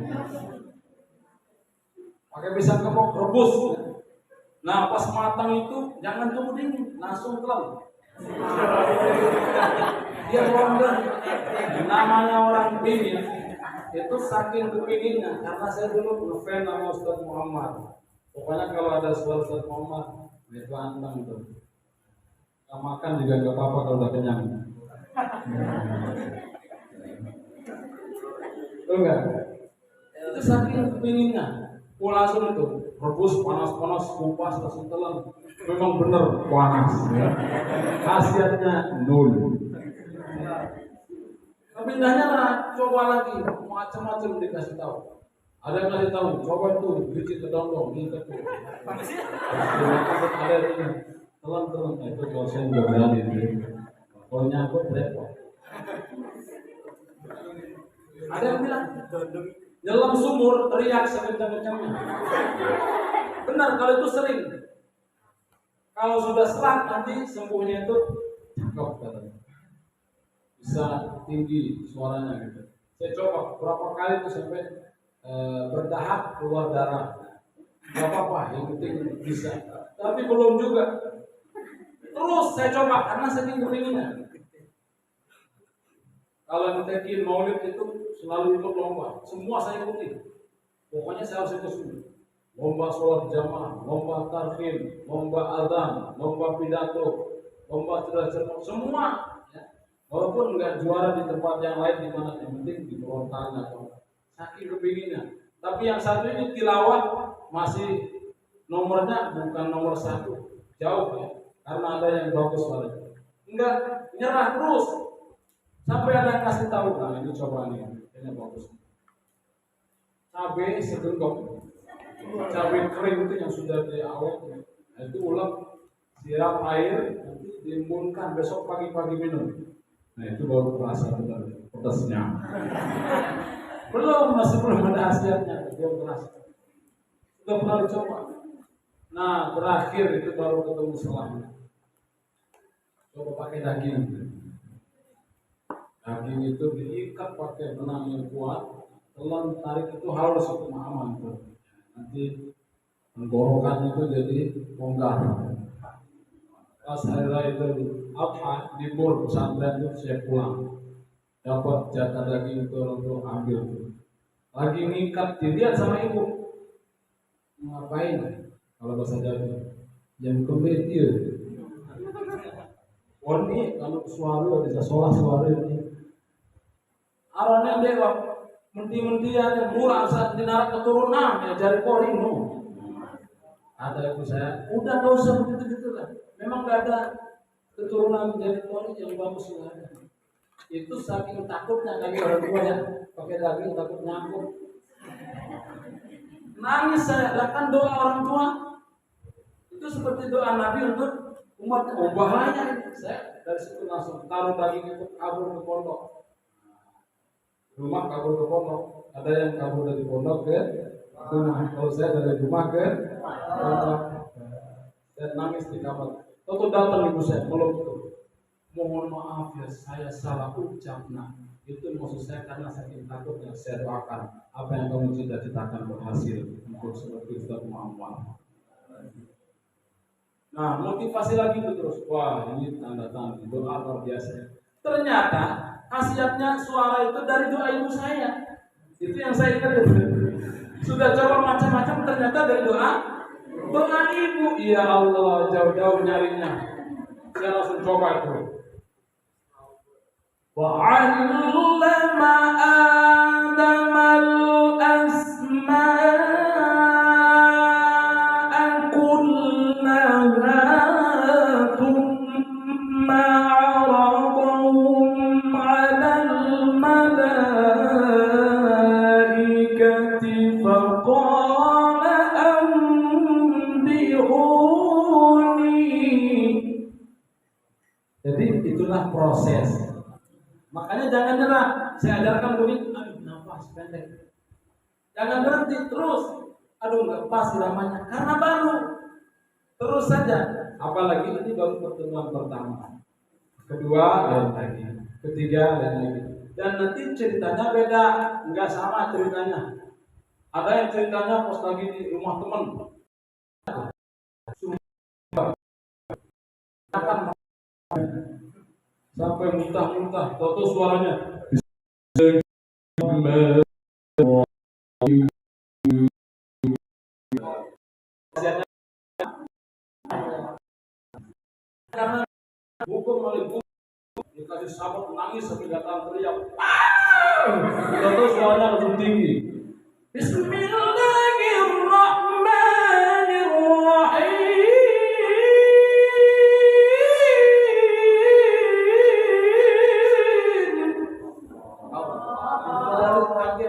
Speaker 7: Pakai pisang kepok rebus. Nah pas matang itu jangan tunggu dingin, langsung telan. Dia longgar. Namanya orang pingin itu saking kepinginnya, karena saya dulu ngefans sama Ustaz Muhammad. Pokoknya kalau ada suara Ustaz Muhammad, itu anteng itu. Kita makan juga nggak apa-apa kalau udah kenyang. Betul nggak? Itu saking kepinginnya. Langsung itu rebus panas-panas, kupas langsung telan. Memang benar panas. Ya. Khasiatnya nol. Tapi indahnya lah, coba lagi, macam-macam dikasih tahu. Ada yang ngasih tahu, coba tuh biji kedondong, kita tuh. Ada ini, telan itu kalau saya nggak berani itu. Kalau nyangkut repot. Ada yang bilang, nyelam sumur teriak sekencang-kencangnya. Benar, kalau itu sering. Kalau sudah serat nanti sembuhnya itu cakep katanya. Bisa tinggi suaranya gitu. Saya coba berapa kali itu sampai berdahak keluar darah. Gak apa-apa, yang penting bisa. Tapi belum juga. Terus saya coba karena saking kepinginnya. Kalau MTQ Maulid itu selalu ikut lomba, semua saya ikuti. Pokoknya saya harus ikut semua. Lomba sholat jamaah, lomba tarhim, lomba adzan, lomba pidato, lomba cerdas semua. Ya. Walaupun nggak juara di tempat yang lain di mana, yang penting di Purwokerto atau saking kepinginnya. Tapi yang satu ini tilawah masih nomornya bukan nomor 1, jauh ya, karena ada yang bagus suaranya. Enggak nyerah terus. Sampai ada yang kasih tahu, nah ini coba nih, ini bagus. Cabai segenggam, cabai kering itu yang sudah diawet, nah, itu ulang, siram air, nanti diembunkan besok pagi-pagi minum. Nah itu baru terasa benar pedasnya. Masih belum ada khasiatnya, belum terasa. Sudah pernah dicoba. Nah terakhir itu baru ketemu selangnya. Coba pakai daging. Daging itu diikat pakai benang yang kuat, telan tarik itu harus aman tuh. Nanti tenggorokan itu jadi longgar. Pas hari raya itu Adha libur pesantren itu saya pulang, dapat jatah daging itu untuk ambil. Lagi ngikat dilihat sama ibu, ngapain? Kalau bahasa Jawa, yang kembali Wani kalau suara bisa suara ini. Arane dewa menti-mentian yang murah saat dinarik keturunan ya jari koring no. Ada ibu saya, udah gak usah begitu lah. Memang gak ada keturunan jari koring yang bagus nggak ada. Itu saking takutnya kami orang tua ya pakai daging takut nyangkut. Nangis saya, kan doa orang tua itu seperti doa Nabi untuk umat. Oh bahaya ini. Saya dari situ langsung taruh daging itu kabur ke pondok. Rumah kabur ke pondok, ada yang kabur dari pondok ke rumah. Kalau saya dari rumah ke pondok, saya nangis di kamar. Waktu datang ibu saya, meluk itu, mohon maaf ya saya salah ucap. Nah itu maksud saya karena saking takutnya saya doakan apa yang kamu cita-citakan berhasil untuk seperti Ustaz Muhammad. Nah motivasi lagi itu terus, wah ini tanda-tanda doa luar biasa. Ternyata khasiatnya suara itu dari doa ibu saya. Itu yang saya ingat itu. Sudah coba macam-macam ternyata dari doa ibu. Ya Allah, jauh-jauh nyarinya. Saya langsung coba itu. Wa 'allama Adam al-asma'a kullaha thumma 'aradahum 'ala al-malaikati faqala anbi'uni. Jadi itulah proses. Makanya jangan nyerah. Saya ajarkan begitu, aduh nafas pendek. Jangan berhenti terus. Aduh nggak pas iramanya karena baru. Terus saja. Apalagi ini baru pertemuan pertama. Kedua lain lagi. Ketiga lain lagi. Dan nanti ceritanya beda, nggak sama ceritanya. Ada yang ceritanya pas lagi di rumah teman. Akan sampai muntah-muntah, tahu suaranya. Karena hukum oleh hukum dikasih sahabat menangis sampai datang teriak. Tahu suaranya lebih tinggi. Bismillahirrahmanirrahim.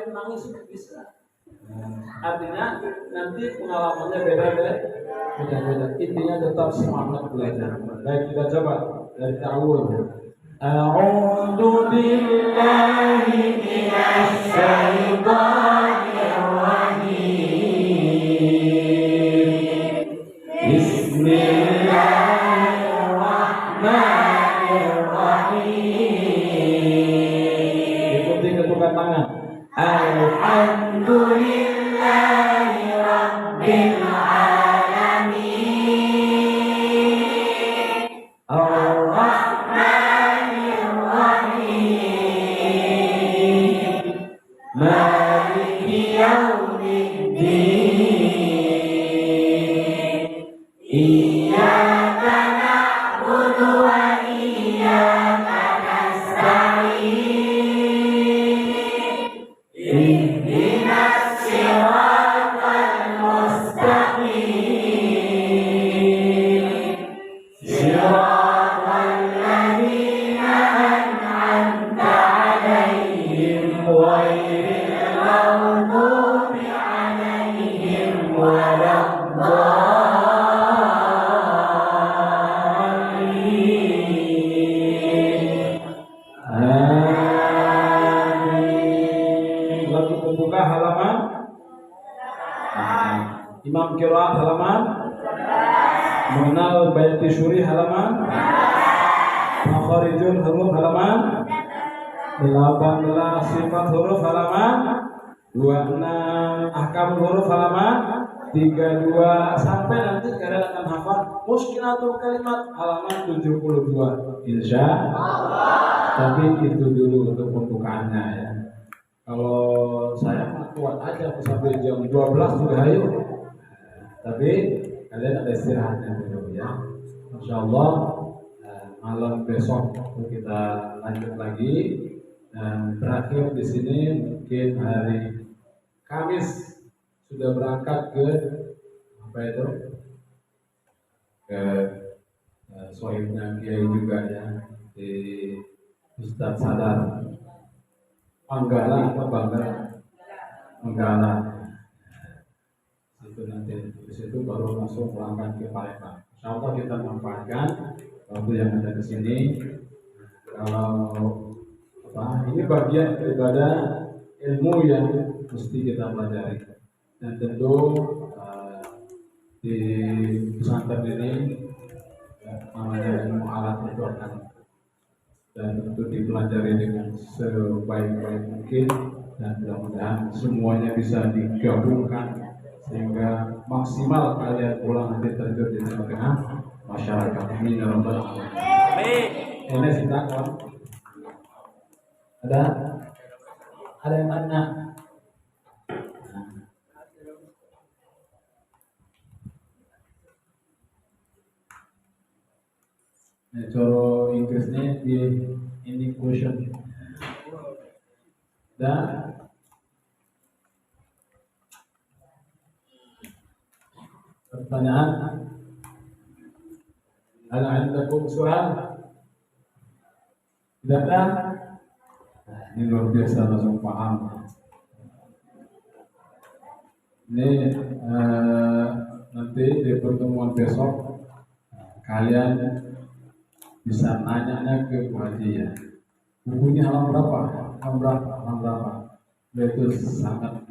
Speaker 7: Nangis bisa. Artinya nanti pengalamannya beda-beda. Intinya tetap semangat belajar. Baik, kita coba dari awal. A'udzu billahi minasy syaithanir rajim. Bismillahirrahmanirrahim. Ikuti ketukan tangan. Alhamdulillahi rabbil alamin. Ar-Rahmanir Rahim. Maliki yaumiddin. Iyyaka na'budu wa iyyaka nasta'in. Ihdinas siratal mustaqim. Siratal ladzina an'amta 'alaihim ghairil maghdubi 'alaihim waladdallin. Amin. Lagu pembuka halaman Imam Qiraat halaman Mengenal Bait Syuri halaman Makharijul huruf halaman 18 Sifat huruf halaman 26 Ahkam huruf halaman 32 sampai nanti kalian akan hafal Muskilatul Kalimat halaman 72 insya Allah. Tapi itu dulu untuk pembukaannya ya. Kalau saya mah kuat aja sampai jam 12 juga ayo. Tapi kalian ada istirahatnya dulu ya. Insyaallah malam besok kita lanjut lagi dan terakhir di sini mungkin hari Kamis sudah berangkat ke apa itu ke sohibnya Kiai juga ya di Ustadz Sadar Manggala atau Manggala itu nanti di situ baru langsung berangkat ke Palembang. Insyaallah kita manfaatkan waktu yang ada di sini. Kalau ini bagian daripada ilmu yang mesti kita pelajari dan tentu di pesantren ini namanya ilmu alat itu akan dan tentu dipelajari dengan sebaik-baik mungkin dan mudah-mudahan semuanya bisa digabungkan sehingga maksimal kalian pulang nanti terjun di tengah-tengah masyarakat. Amin ya rabbal alamin. Ini kita ada yang tanya? Cara Inggrisnya di ini question. Dan pertanyaan, ada soal? Tidak ada? Ini luar biasa langsung paham. Ini nanti di pertemuan besok kalian bisa nanya ke Bu Haji ya. Bukunya halaman berapa? Itu sangat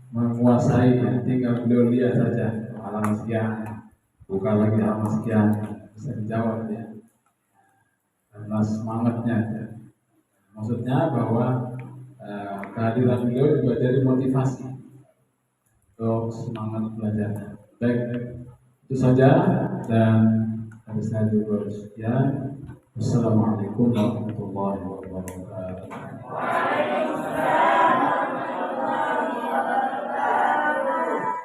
Speaker 7: menguasai ya. Tinggal beliau lihat saja halaman sekian, buka lagi halaman sekian, bisa dijawab ya. Karena semangatnya ya. Maksudnya bahwa kehadiran beliau juga jadi motivasi untuk semangat belajarnya. Baik, itu saja dan habis saya juga sekian. Wassalamualaikum warahmatullahi wabarakatuh.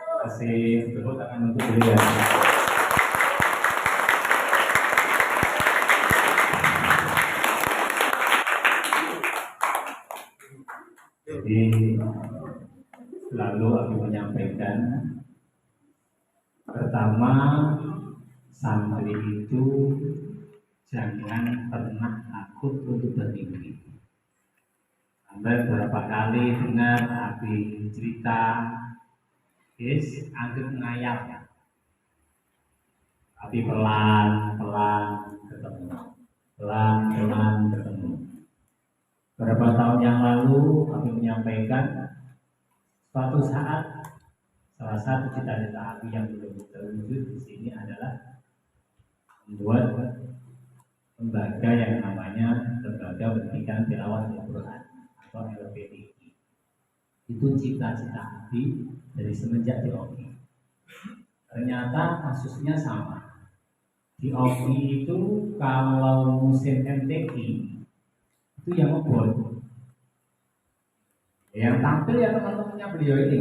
Speaker 7: Terima kasih. Tepuk tangan untuk beliau. Jadi lalu aku menyampaikan pertama, santri itu jangan pernah takut untuk bermimpi.
Speaker 1: Anda beberapa kali dengar Abi cerita, anggap ngayap. Tapi pelan-pelan ketemu. Pelan-pelan ketemu. Beberapa tahun yang lalu kami menyampaikan suatu saat salah satu cita-cita Abi yang belum terwujud di sini adalah membuat lembaga yang namanya Lembaga Pendidikan Tilawah Al-Quran atau LPDI. Itu cita-cita Abi dari semenjak di OKI. Ternyata kasusnya sama. Di OKI itu kalau musim MTQ itu yang ngebon. Yang tampil ya teman-temannya beliau ini.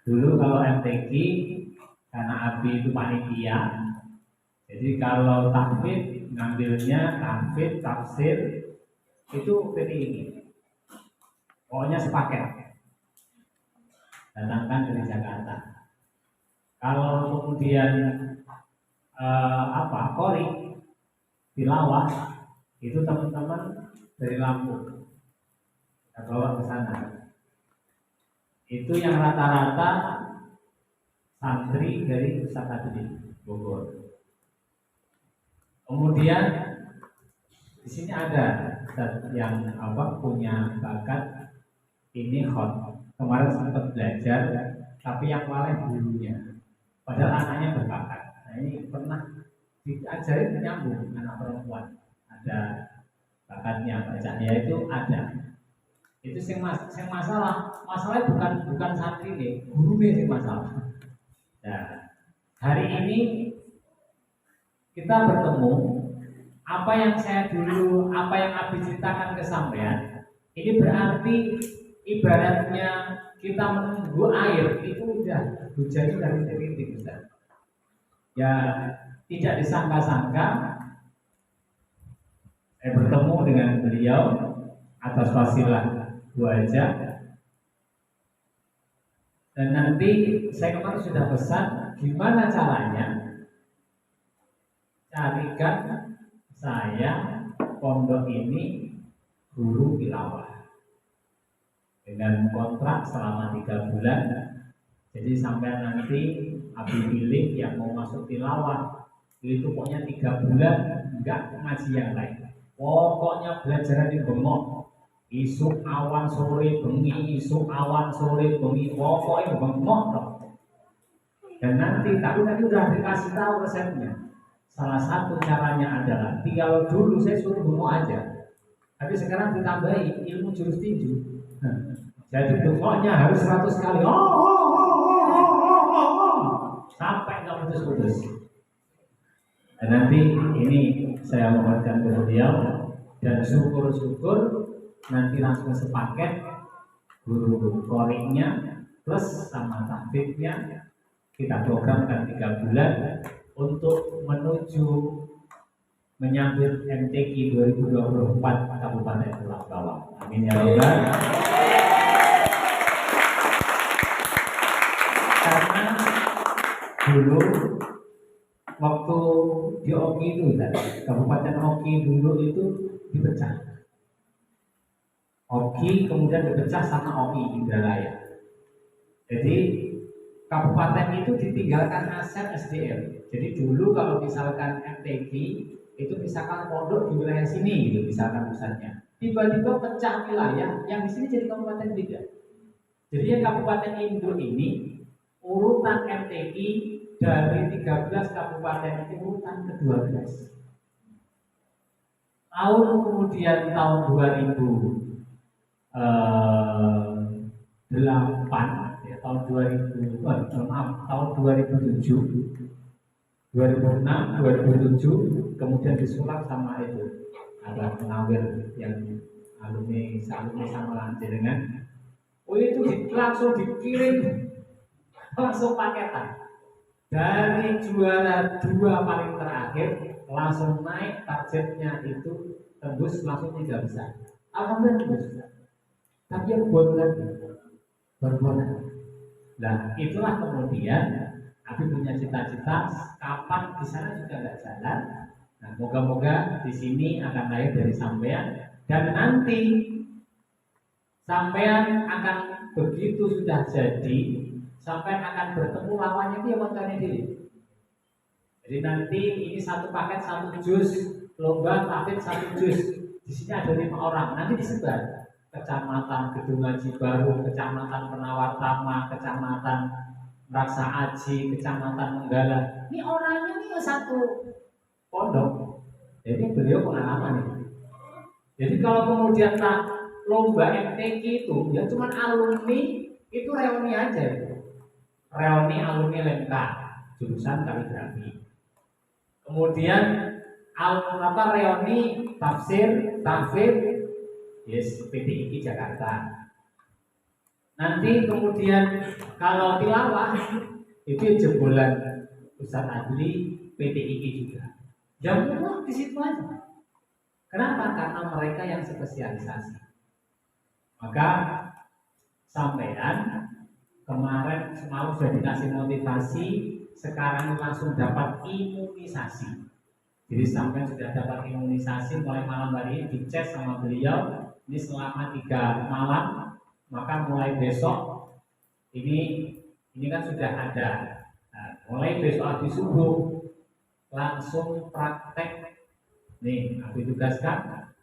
Speaker 1: Dulu kalau MTQ karena Abi itu panitia, jadi kalau tahfidz ngambilnya tahfidz tafsir itu PTI. Pokoknya sepaket. Datangkan dari Jakarta. Kalau kemudian Qori tilawah itu teman-teman dari Lampung kita bawa ke sana. Itu yang rata-rata santri dari Pusat Akademik Bogor. Kemudian di sini ada yang punya bakat ini hot. Kemarin sempat belajar, tapi yang paling gurunya. Padahal anaknya berbakat. Nah ini pernah diajarin nyambung anak perempuan. Ada bakatnya bacanya itu ada. Itu masalahnya bukan santri nih, guru nih masalah. Nah, hari ini kita bertemu. Apa yang Abi ceritakan ke sampean, ini berarti ibaratnya kita menunggu air itu udah hujannya dari titik besar. Ya tidak disangka-sangka saya bertemu dengan beliau atas wasilah wajah. Dan nanti saya kemarin sudah pesan gimana caranya carikan saya pondok ini guru tilawah dengan kontrak selama 3 bulan. Jadi sampai nanti Abi pilih yang mau masuk tilawah itu pokoknya 3 bulan enggak ngaji yang lain. Pokoknya belajar di bengok. Isuk awan sore bengi, isuk awan sore bengi, pokoknya bengok dong. Dan nanti tadi udah dikasih tahu resepnya. Salah satu caranya adalah kalau dulu saya suruh bengok aja, tapi sekarang ditambahi ilmu jurus tinju. Jadi bengoknya harus 100 kali. Sampai nggak putus-putus. Dan nanti ini saya mohonkan ke beliau dan syukur-syukur nanti langsung sepaket guru koriknya plus sama tahfidznya kita programkan 3 bulan untuk menuju menyambut MTQ 2024 Kabupaten Pulau Bawang. Amin ya Allah. Karena dulu waktu di OKI itu Kabupaten OKI dulu itu dipecah. OKI kemudian dipecah sama OKI Indralaya. Jadi kabupaten itu ditinggalkan aset SDM. Jadi dulu kalau misalkan MTQ itu misalkan pondok di wilayah sini gitu misalkan pusatnya, tiba-tiba pecah wilayah yang di sini jadi kabupaten beda. Jadi yang kabupaten Indo ini urutan MTQ dari 13 kabupaten itu urutan ke-12. Kemudian tahun 2008 tahun 2007, 2006, 2007 kemudian disulap sama itu ada pengawil yang alumni sama jenengan. Itu langsung dikirim langsung paketan dari juara 2 paling terakhir langsung naik targetnya itu tembus langsung 3 besar. Alhamdulillah tembus. Tapi yang buat lagi berbuat. Nah itulah kemudian Abi punya cita-cita kapan di sana juga nggak jalan. Nah moga-moga di sini akan lahir dari sampean dan nanti Sampean akan begitu sudah jadi, sampean akan bertemu lawannya itu ya kontone diri. Jadi nanti ini satu paket satu jus, lomba tahfidz satu jus. Di sini ada 5 orang, nanti disebar. Kecamatan Gedung Haji Baru, Kecamatan Penawar Tama, Kecamatan Raksa Aji, Kecamatan Menggala. Ini orangnya ini satu pondok. Jadi beliau pengalaman ini. Jadi kalau kemudian lomba MTQ itu ya cuman alumni itu reuni aja itu. Reuni alumni LMK jurusan kaligrafi. Kemudian reuni tafsir tahfidz yes PTIQ Jakarta. Nanti kemudian kalau tilawah itu jebolan Ustaz Adli PTIQ juga. Jam di situ aja. Kenapa? Karena mereka yang spesialisasi. Maka sampean kemarin semalam sudah dikasih motivasi, sekarang langsung dapat imunisasi. Jadi sampean sudah dapat imunisasi mulai malam hari ini dicek sama beliau. Ini selama 3 malam, maka mulai besok ini kan sudah ada. Nah, mulai besok habis subuh langsung praktek. Nih, aku tugaskan.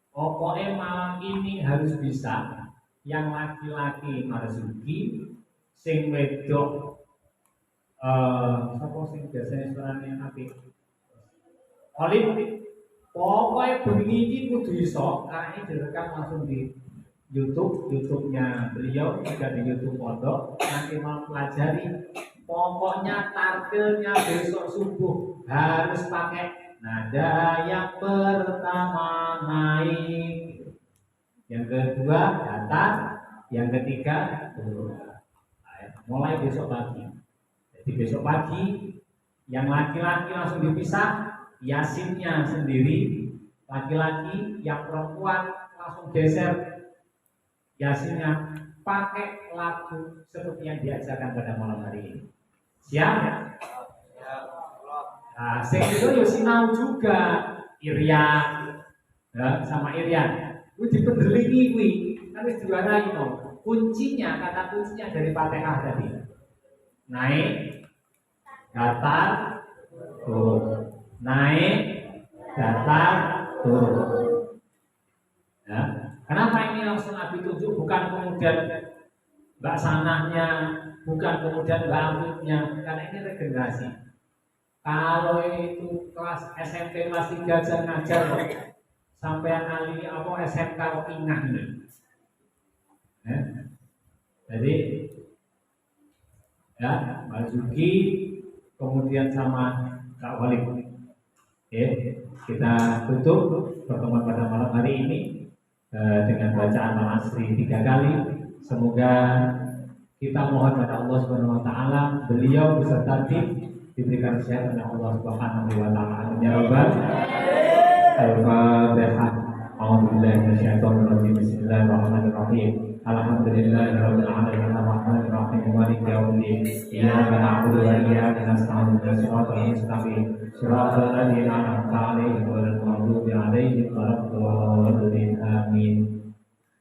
Speaker 1: Pokoknya malam ini harus bisa. Yang laki-laki Marzuki, sing wedok sapa sing biasanya suaranya apik. Olip, pokoknya bengi ini kudu iso, karena ini direkam langsung di YouTube-nya beliau, juga di YouTube pondok. Nanti mau pelajari, pokoknya tampilnya besok subuh harus pakai nada yang pertama naik, yang kedua datar, yang ketiga turun. Mulai besok pagi. Jadi besok pagi yang laki-laki langsung dipisah. Yasinnya sendiri laki-laki, yang perempuan langsung geser Yasinnya pakai lagu seperti yang diajarkan pada malam hari ini. Siap? Nah, sing itu yo sinau juga Irian ya, sama Irian. Kuwi dipendelingi kuwi, kan wis diwarai no. Kuncinya, kata kuncinya dari Fatihah tadi. Naik, datar, turun. Naik, datar, turun. Ya. Kenapa ini langsung Abi tunjuk? Bukan kemudian Mbak Sanahnya, bukan kemudian Mbak Amutnya, karena ini regenerasi. Kalau itu kelas SMP kelas 3 aja ngajar kok, sampai kali apa SMK kok ingat nih. Ya. Jadi ya Mbak Zuki kemudian sama Kak Walid. Oke, kita tutup pertemuan pada malam hari ini dengan bacaan Al-Asri 3 kali. Semoga kita mohon pada Allah Subhanahu wa taala beliau beserta tim diberikan sehat oleh Allah Subhanahu wa taala. Amin ya rabbal Al-Fatihah. A'udzubillahi minasyaitonir rajim. Bismillahirrahmanirrahim. Alhamdulillahirabbil alamin arrahmanir rahim maliki yaumiddin. Iyyaka na'budu wa iyyaka nasta'in ihdinas siratal mustaqim. Shiratal ladzina an'amta 'alaihim ghairil maghdubi 'alaihim waladdallin. Amin.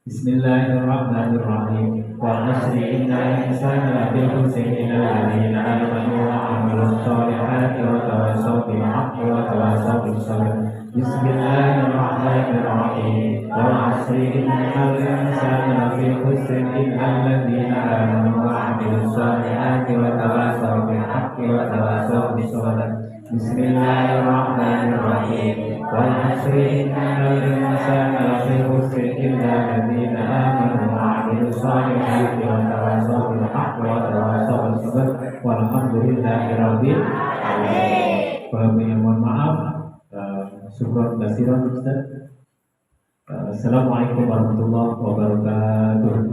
Speaker 1: Bismillahirrahmanirrahim. Wal 'asri innal insana lafi khusr illa alladziina aamanu wa 'amilus shalihati wa tawassaw bil haqqi wa tawassaw bis sabr. Bismillahirrahmanirrahim. Wal 'asri innal insana lafi khusr illa alladziina aamanu wa 'amilus shalihati wa tawassaw bil haqqi wa tawassaw bis sabr. Bismillahirrahmanirrahim. Wal 'asri innal insana lafi khusr illa alladziina aamanu wa 'amilus shalihati wa tawassaw bil haqqi wa tawassaw bis sabr. Walhamdulillahirabbil alamin. Mohon maaf. Syukur kasiran Ustaz. Assalamualaikum warahmatullahi wabarakatuh.